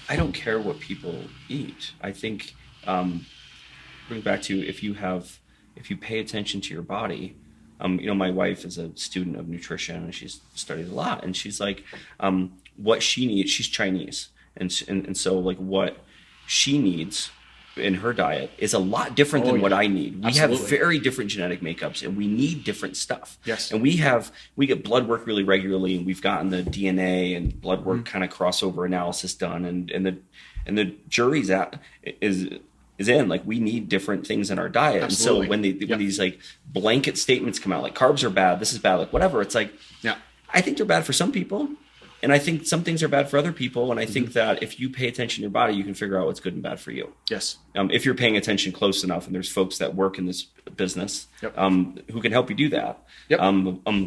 I don't care what people eat. I think, bring back to if you pay attention to your body. My wife is a student of nutrition and she's studied a lot. And she's like, what she needs. She's Chinese, and so like what she needs in her diet is a lot different than what I need. We have very different genetic makeups and we need different stuff. Yes. And we get blood work really regularly, and we've gotten the DNA and blood work kind of crossover analysis done, and the jury's is in, like, we need different things in our diet. Absolutely. And so when these like blanket statements come out, like carbs are bad, this is bad, like whatever, it's like, I think they're bad for some people. And I think some things are bad for other people. And I think that if you pay attention to your body, you can figure out what's good and bad for you. Yes. If you're paying attention close enough, and there's folks that work in this business who can help you do that. Yep.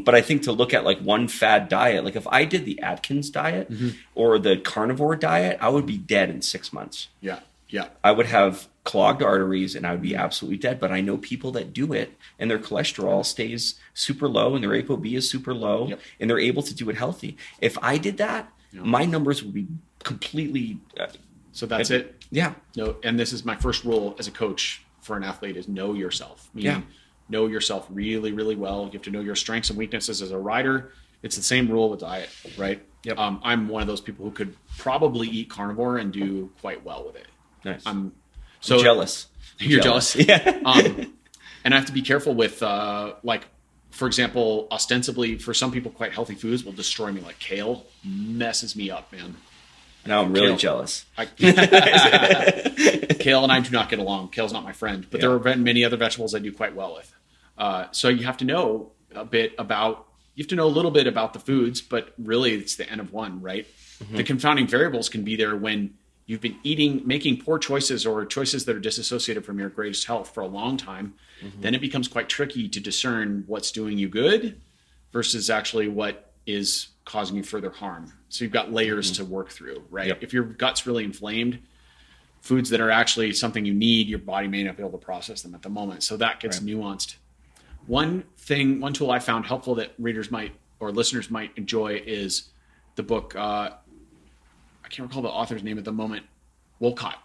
But I think to look at like one fad diet, like if I did the Atkins diet or the carnivore diet, I would be dead in 6 months. Yeah. Yeah. I would have clogged arteries and I would be absolutely dead. But I know people that do it and their cholesterol stays super low and their ApoB is super low and they're able to do it healthy. If I did that, my numbers would be completely... So that's it. Yeah. No, and this is my first rule as a coach for an athlete is know yourself. Meaning know yourself really, really well. You have to know your strengths and weaknesses as a rider. It's the same rule with diet, right? Yep. I'm one of those people who could probably eat carnivore and do quite well with it. Nice. I'm jealous. You're jealous. Yeah. And I have to be careful with, like, for example, ostensibly for some people, quite healthy foods will destroy me. Like kale messes me up, man. Now I'm really jealous. Kale and I do not get along. Kale's not my friend, but there are many other vegetables I do quite well with. So you have to know a little bit about the foods, but really it's the N of one, right? Mm-hmm. The confounding variables can be there when you've been making poor choices or choices that are disassociated from your greatest health for a long time. Mm-hmm. Then it becomes quite tricky to discern what's doing you good versus actually what is causing you further harm. So you've got layers to work through, right? Yep. If your gut's really inflamed, foods that are actually something you need, your body may not be able to process them at the moment. So that gets nuanced. One tool I found helpful that readers might or listeners might enjoy is the book. I can't recall the author's name at the moment. Wolcott.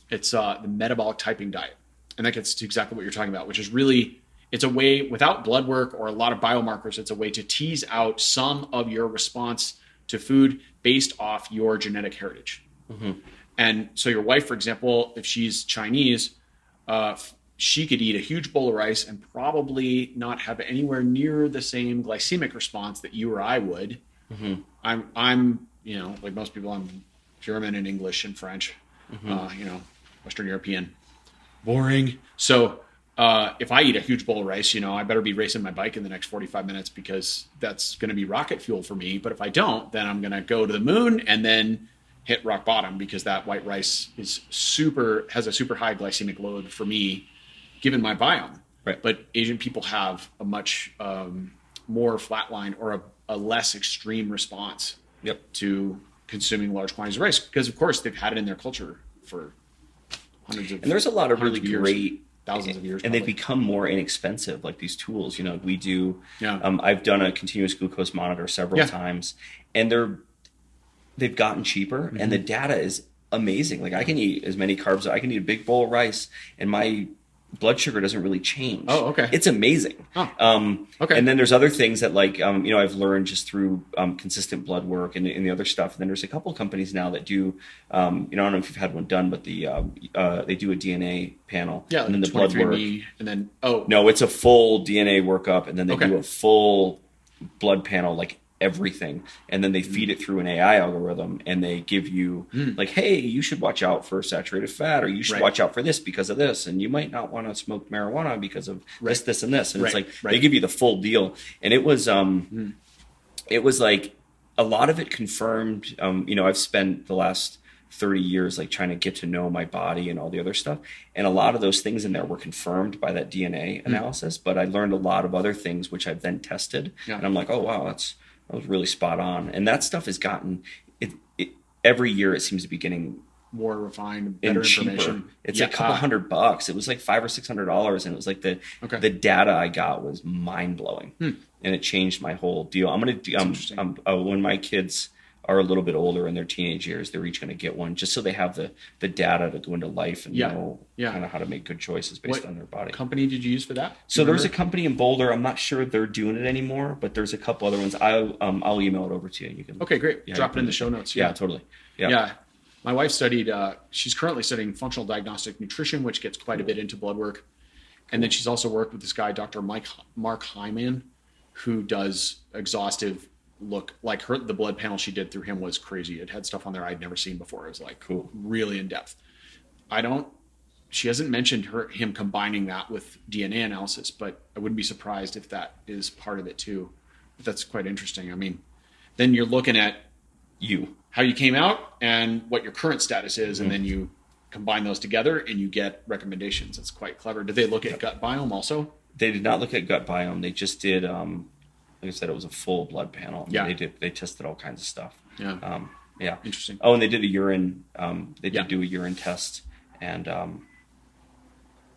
It's the metabolic typing diet. And that gets to exactly what you're talking about, which is really, it's a way without blood work or a lot of biomarkers. It's a way to tease out some of your response to food based off your genetic heritage. Mm-hmm. And so your wife, for example, if she's Chinese, she could eat a huge bowl of rice and probably not have anywhere near the same glycemic response that you or I would. Mm-hmm. I'm, like most people, I'm German and English and French, Western European. Boring. So if I eat a huge bowl of rice, I better be racing my bike in the next 45 minutes because that's going to be rocket fuel for me. But if I don't, then I'm going to go to the moon and then hit rock bottom because that white rice has a super high glycemic load for me, given my biome. Right. But Asian people have a much more flatline or a less extreme response to consuming large quantities of rice because, of course, they've had it in their culture for hundreds of years. And there's a lot of really great thousands of years, and they've become more inexpensive. Like these tools, we do. I've done a continuous glucose monitor several times, and they've gotten cheaper, and the data is amazing. Like I can eat as many carbs. I can eat a big bowl of rice, and my blood sugar doesn't really change. Oh, okay. It's amazing. Oh. Okay. And then there's other things that I've learned just through consistent blood work and the other stuff. And then there's a couple of companies now that do, I don't know if you've had one done, but they do a DNA panel. Yeah. And then the blood work. And then, No, it's a full DNA workup. And then they do a full blood panel, like everything, and then they feed it through an AI algorithm, and they give you like, hey, you should watch out for saturated fat, or you should watch out for this because of this, and you might not want to smoke marijuana because of this, and this, and it's like they give you the full deal. And it was like a lot of it confirmed. I've spent the last 30 years like trying to get to know my body and all the other stuff, and a lot of those things in there were confirmed by that DNA analysis. But I learned a lot of other things which I've then tested, and I'm like, oh wow, that was really spot on. And that stuff has gotten every year. It seems to be getting more refined, better information. It's a couple $100. It was like $500 or $600, and it was like the data I got was mind blowing, and it changed my whole deal. I'm gonna when my kids are a little bit older in their teenage years, they're each going to get one just so they have the data to go into life and know kind of how to make good choices based on their body. What company did you use for that? So there's a company in Boulder. I'm not sure they're doing it anymore, but there's a couple other ones. I'll email it over to you. You can. Okay, great. Drop it in the show notes. Yeah, totally. Yeah. My wife studied. She's currently studying functional diagnostic nutrition, which gets quite a bit into blood work. And then she's also worked with this guy, Dr. Mark Hyman, who does exhaustive look. Like the blood panel she did through him was crazy. It had stuff on there I'd never seen before. It was like really in depth. She hasn't mentioned him combining that with DNA analysis, but I wouldn't be surprised if that is part of it too. But that's quite interesting. I mean, then you're looking at how you came out and what your current status is, and then you combine those together and you get recommendations. It's quite clever. Did they look at gut biome also? They did not look at gut biome. They just did, like I said, it was a full blood panel. Yeah. They tested all kinds of stuff. Yeah. Yeah. Interesting. Oh, and they did a urine, they did do a urine test, and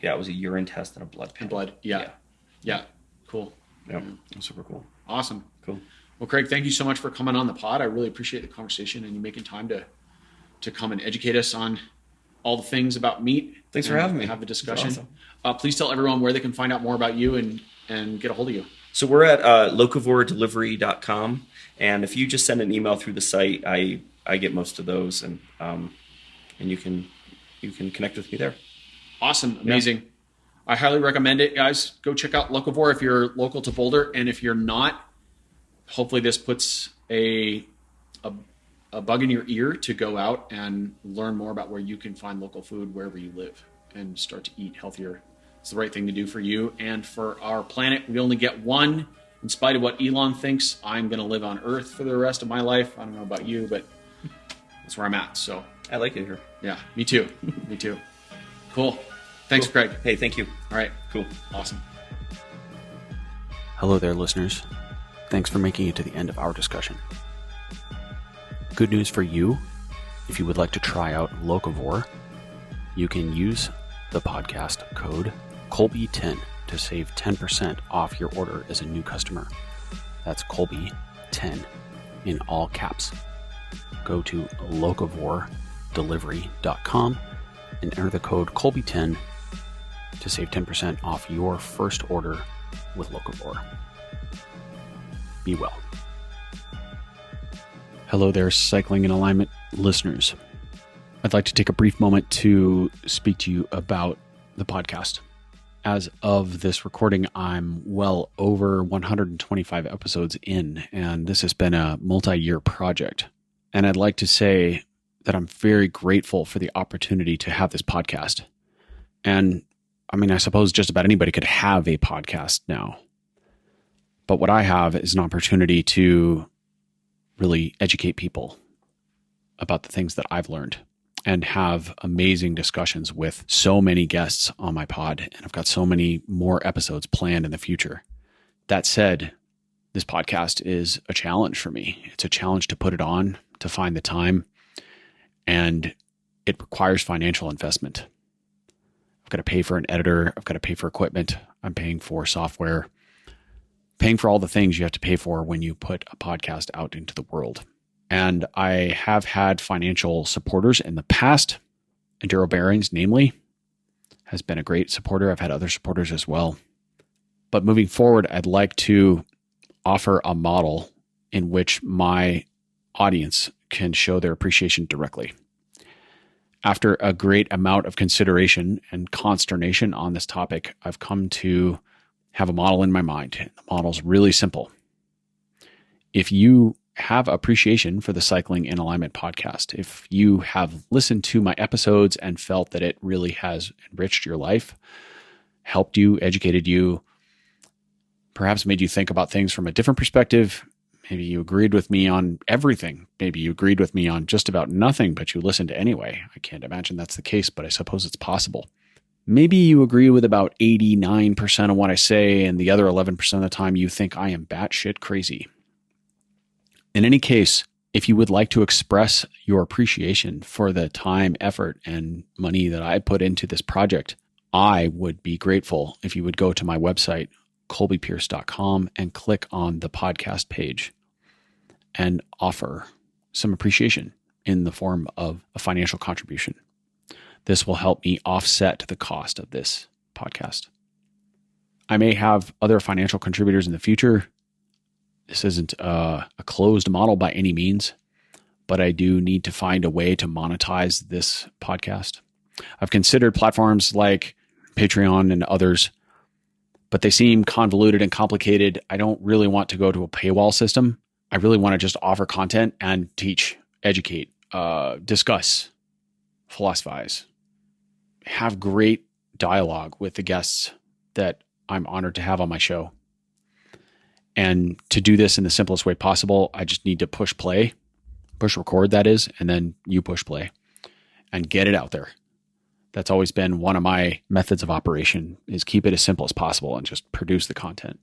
it was a urine test and a blood panel. Yeah. Cool. Yeah. Super cool. Awesome. Cool. Well, Craig, thank you so much for coming on the pod. I really appreciate the conversation and you making time to come and educate us on all the things about meat. Thanks for having me. Have the discussion. Awesome. Please tell everyone where they can find out more about you and get a hold of you. So we're at locavoredelivery.com, and if you just send an email through the site, I get most of those, and you can connect with me there. Awesome, amazing. Yeah. I highly recommend it, guys. Go check out Locavore if you're local to Boulder, and if you're not, hopefully this puts a bug in your ear to go out and learn more about where you can find local food wherever you live and start to eat healthier. It's the right thing to do for you and for our planet. We only get one. In spite of what Elon thinks, I'm going to live on Earth for the rest of my life. I don't know about you, but that's where I'm at. So I like it here. Yeah, me too. Me too. Cool. Thanks, cool. Craig. Hey, thank you. All right. Cool. Awesome. Hello there, listeners. Thanks for making it to the end of our discussion. Good news for you. If you would like to try out Locavore, you can use the podcast code Colby10 to save 10% off your order as a new customer. That's Colby10 in all caps. Go to locavoredelivery.com and enter the code Colby10 to save 10% off your first order with Locavore. Be well. Hello there, Cycling in Alignment listeners. I'd like to take a brief moment to speak to you about the podcast. As of this recording, I'm well over 125 episodes in, and this has been a multi-year project. And I'd like to say that I'm very grateful for the opportunity to have this podcast. And I mean, I suppose just about anybody could have a podcast now. But what I have is an opportunity to really educate people about the things that I've learned and have amazing discussions with so many guests on my pod. And I've got so many more episodes planned in the future. That said, this podcast is a challenge for me. It's a challenge to put it on, to find the time, and it requires financial investment. I've got to pay for an editor. I've got to pay for equipment. I'm paying for software, paying for all the things you have to pay for when you put a podcast out into the world. And I have had financial supporters in the past. Enduro Bearings, namely, has been a great supporter. I've had other supporters as well. But moving forward, I'd like to offer a model in which my audience can show their appreciation directly. After a great amount of consideration and consternation on this topic, I've come to have a model in my mind. The model's really simple. If you have appreciation for the Cycling in Alignment podcast, if you have listened to my episodes and felt that it really has enriched your life, helped you, educated you, perhaps made you think about things from a different perspective, maybe you agreed with me on everything, maybe you agreed with me on just about nothing, but you listened anyway. I can't imagine that's the case, but I suppose it's possible. Maybe you agree with about 89% of what I say, and the other 11% of the time you think I am batshit crazy. In any case, if you would like to express your appreciation for the time, effort, and money that I put into this project, I would be grateful if you would go to my website, colbypierce.com, and click on the podcast page and offer some appreciation in the form of a financial contribution. This will help me offset the cost of this podcast. I may have other financial contributors in the future. This isn't a closed model by any means, but I do need to find a way to monetize this podcast. I've considered platforms like Patreon and others, but they seem convoluted and complicated. I don't really want to go to a paywall system. I really want to just offer content and teach, educate, discuss, philosophize, have great dialogue with the guests that I'm honored to have on my show. And to do this in the simplest way possible, I just need to push record, that is, and then you push play and get it out there. That's always been one of my methods of operation, is keep it as simple as possible and just produce the content.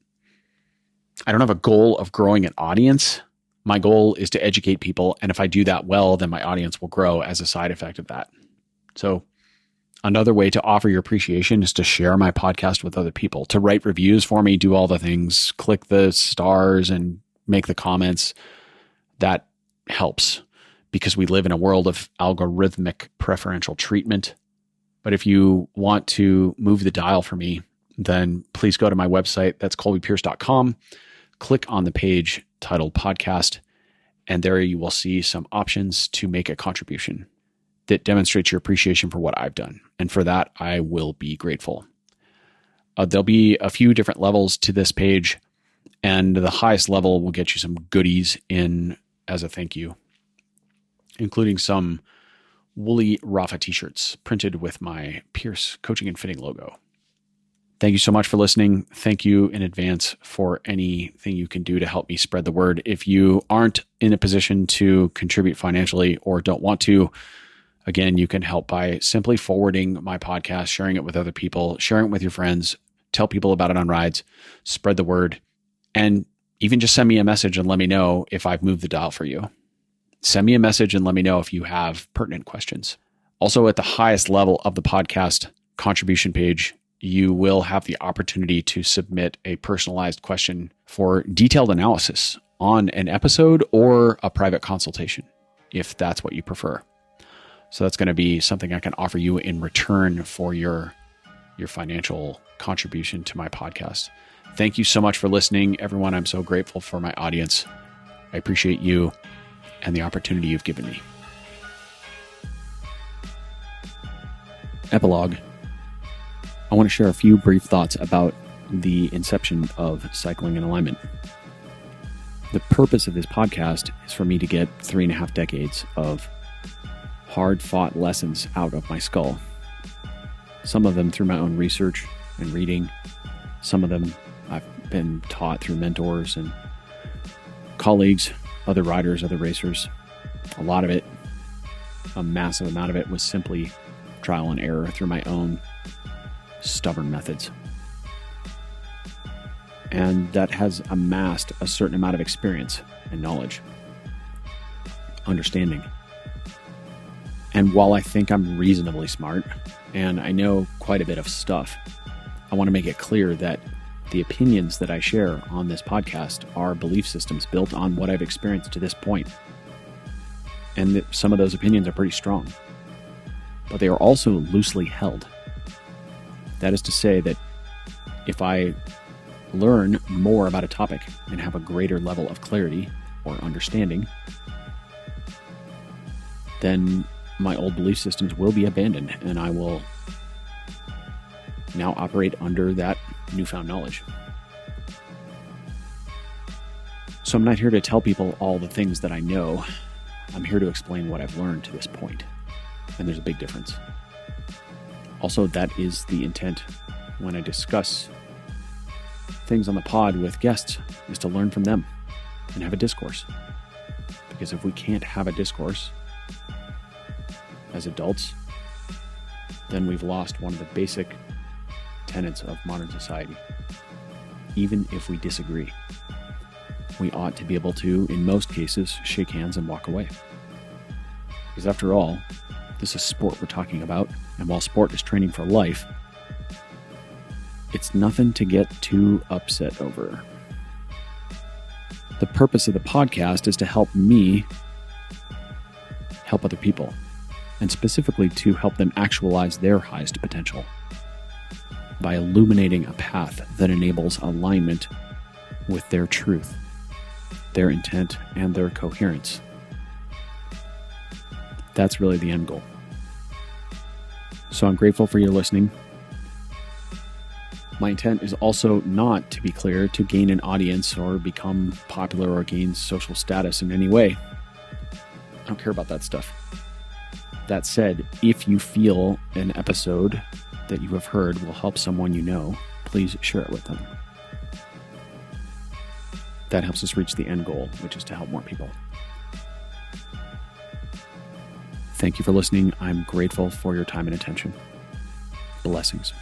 I don't have a goal of growing an audience. My goal is to educate people. And if I do that well, then my audience will grow as a side effect of that. So another way to offer your appreciation is to share my podcast with other people, to write reviews for me, do all the things, click the stars and make the comments. That helps because we live in a world of algorithmic preferential treatment. But if you want to move the dial for me, then please go to my website. That's colbypierce.com. Click on the page titled podcast, and there you will see some options to make a contribution that demonstrates your appreciation for what I've done. And for that, I will be grateful. There'll be a few different levels to this page, and the highest level will get you some goodies in as a thank you, including some woolly Rafa t-shirts printed with my Pierce Coaching and Fitting logo. Thank you so much for listening. Thank you in advance for anything you can do to help me spread the word. If you aren't in a position to contribute financially or don't want to, again, you can help by simply forwarding my podcast, sharing it with other people, sharing it with your friends, tell people about it on rides, spread the word, and even just send me a message and let me know if I've moved the dial for you. Send me a message and let me know if you have pertinent questions. Also, at the highest level of the podcast contribution page, you will have the opportunity to submit a personalized question for detailed analysis on an episode or a private consultation, if that's what you prefer. So that's going to be something I can offer you in return for your financial contribution to my podcast. Thank you so much for listening, everyone. I'm so grateful for my audience. I appreciate you and the opportunity you've given me. Epilogue. I want to share a few brief thoughts about the inception of Cycling in Alignment. The purpose of this podcast is for me to get 3.5 decades of hard-fought lessons out of my skull. Some of them through my own research and reading. Some of them I've been taught through mentors and colleagues, other riders, other racers. A lot of it, a massive amount of it, was simply trial and error through my own stubborn methods. And that has amassed a certain amount of experience and knowledge, understanding. And while I think I'm reasonably smart and I know quite a bit of stuff, I want to make it clear that the opinions that I share on this podcast are belief systems built on what I've experienced to this point. And that some of those opinions are pretty strong, but they are also loosely held. That is to say that if I learn more about a topic and have a greater level of clarity or understanding, then my old belief systems will be abandoned and I will now operate under that newfound knowledge. So I'm not here to tell people all the things that I know. I'm here to explain what I've learned to this point. And there's a big difference. Also, that is the intent when I discuss things on the pod with guests, is to learn from them and have a discourse. Because if we can't have a discourse as adults, then we've lost one of the basic tenets of modern society. Even if we disagree, we ought to be able to, in most cases, shake hands and walk away. Because after all, this is sport we're talking about, and while sport is training for life, it's nothing to get too upset over. The purpose of the podcast is to help me help other people, and specifically to help them actualize their highest potential by illuminating a path that enables alignment with their truth, their intent, and their coherence. That's really the end goal. So I'm grateful for your listening. My intent is also not, to be clear, to gain an audience or become popular or gain social status in any way. I don't care about that stuff. That said, if you feel an episode that you have heard will help someone you know, please share it with them. That helps us reach the end goal, which is to help more people. Thank you for listening. I'm grateful for your time and attention. Blessings.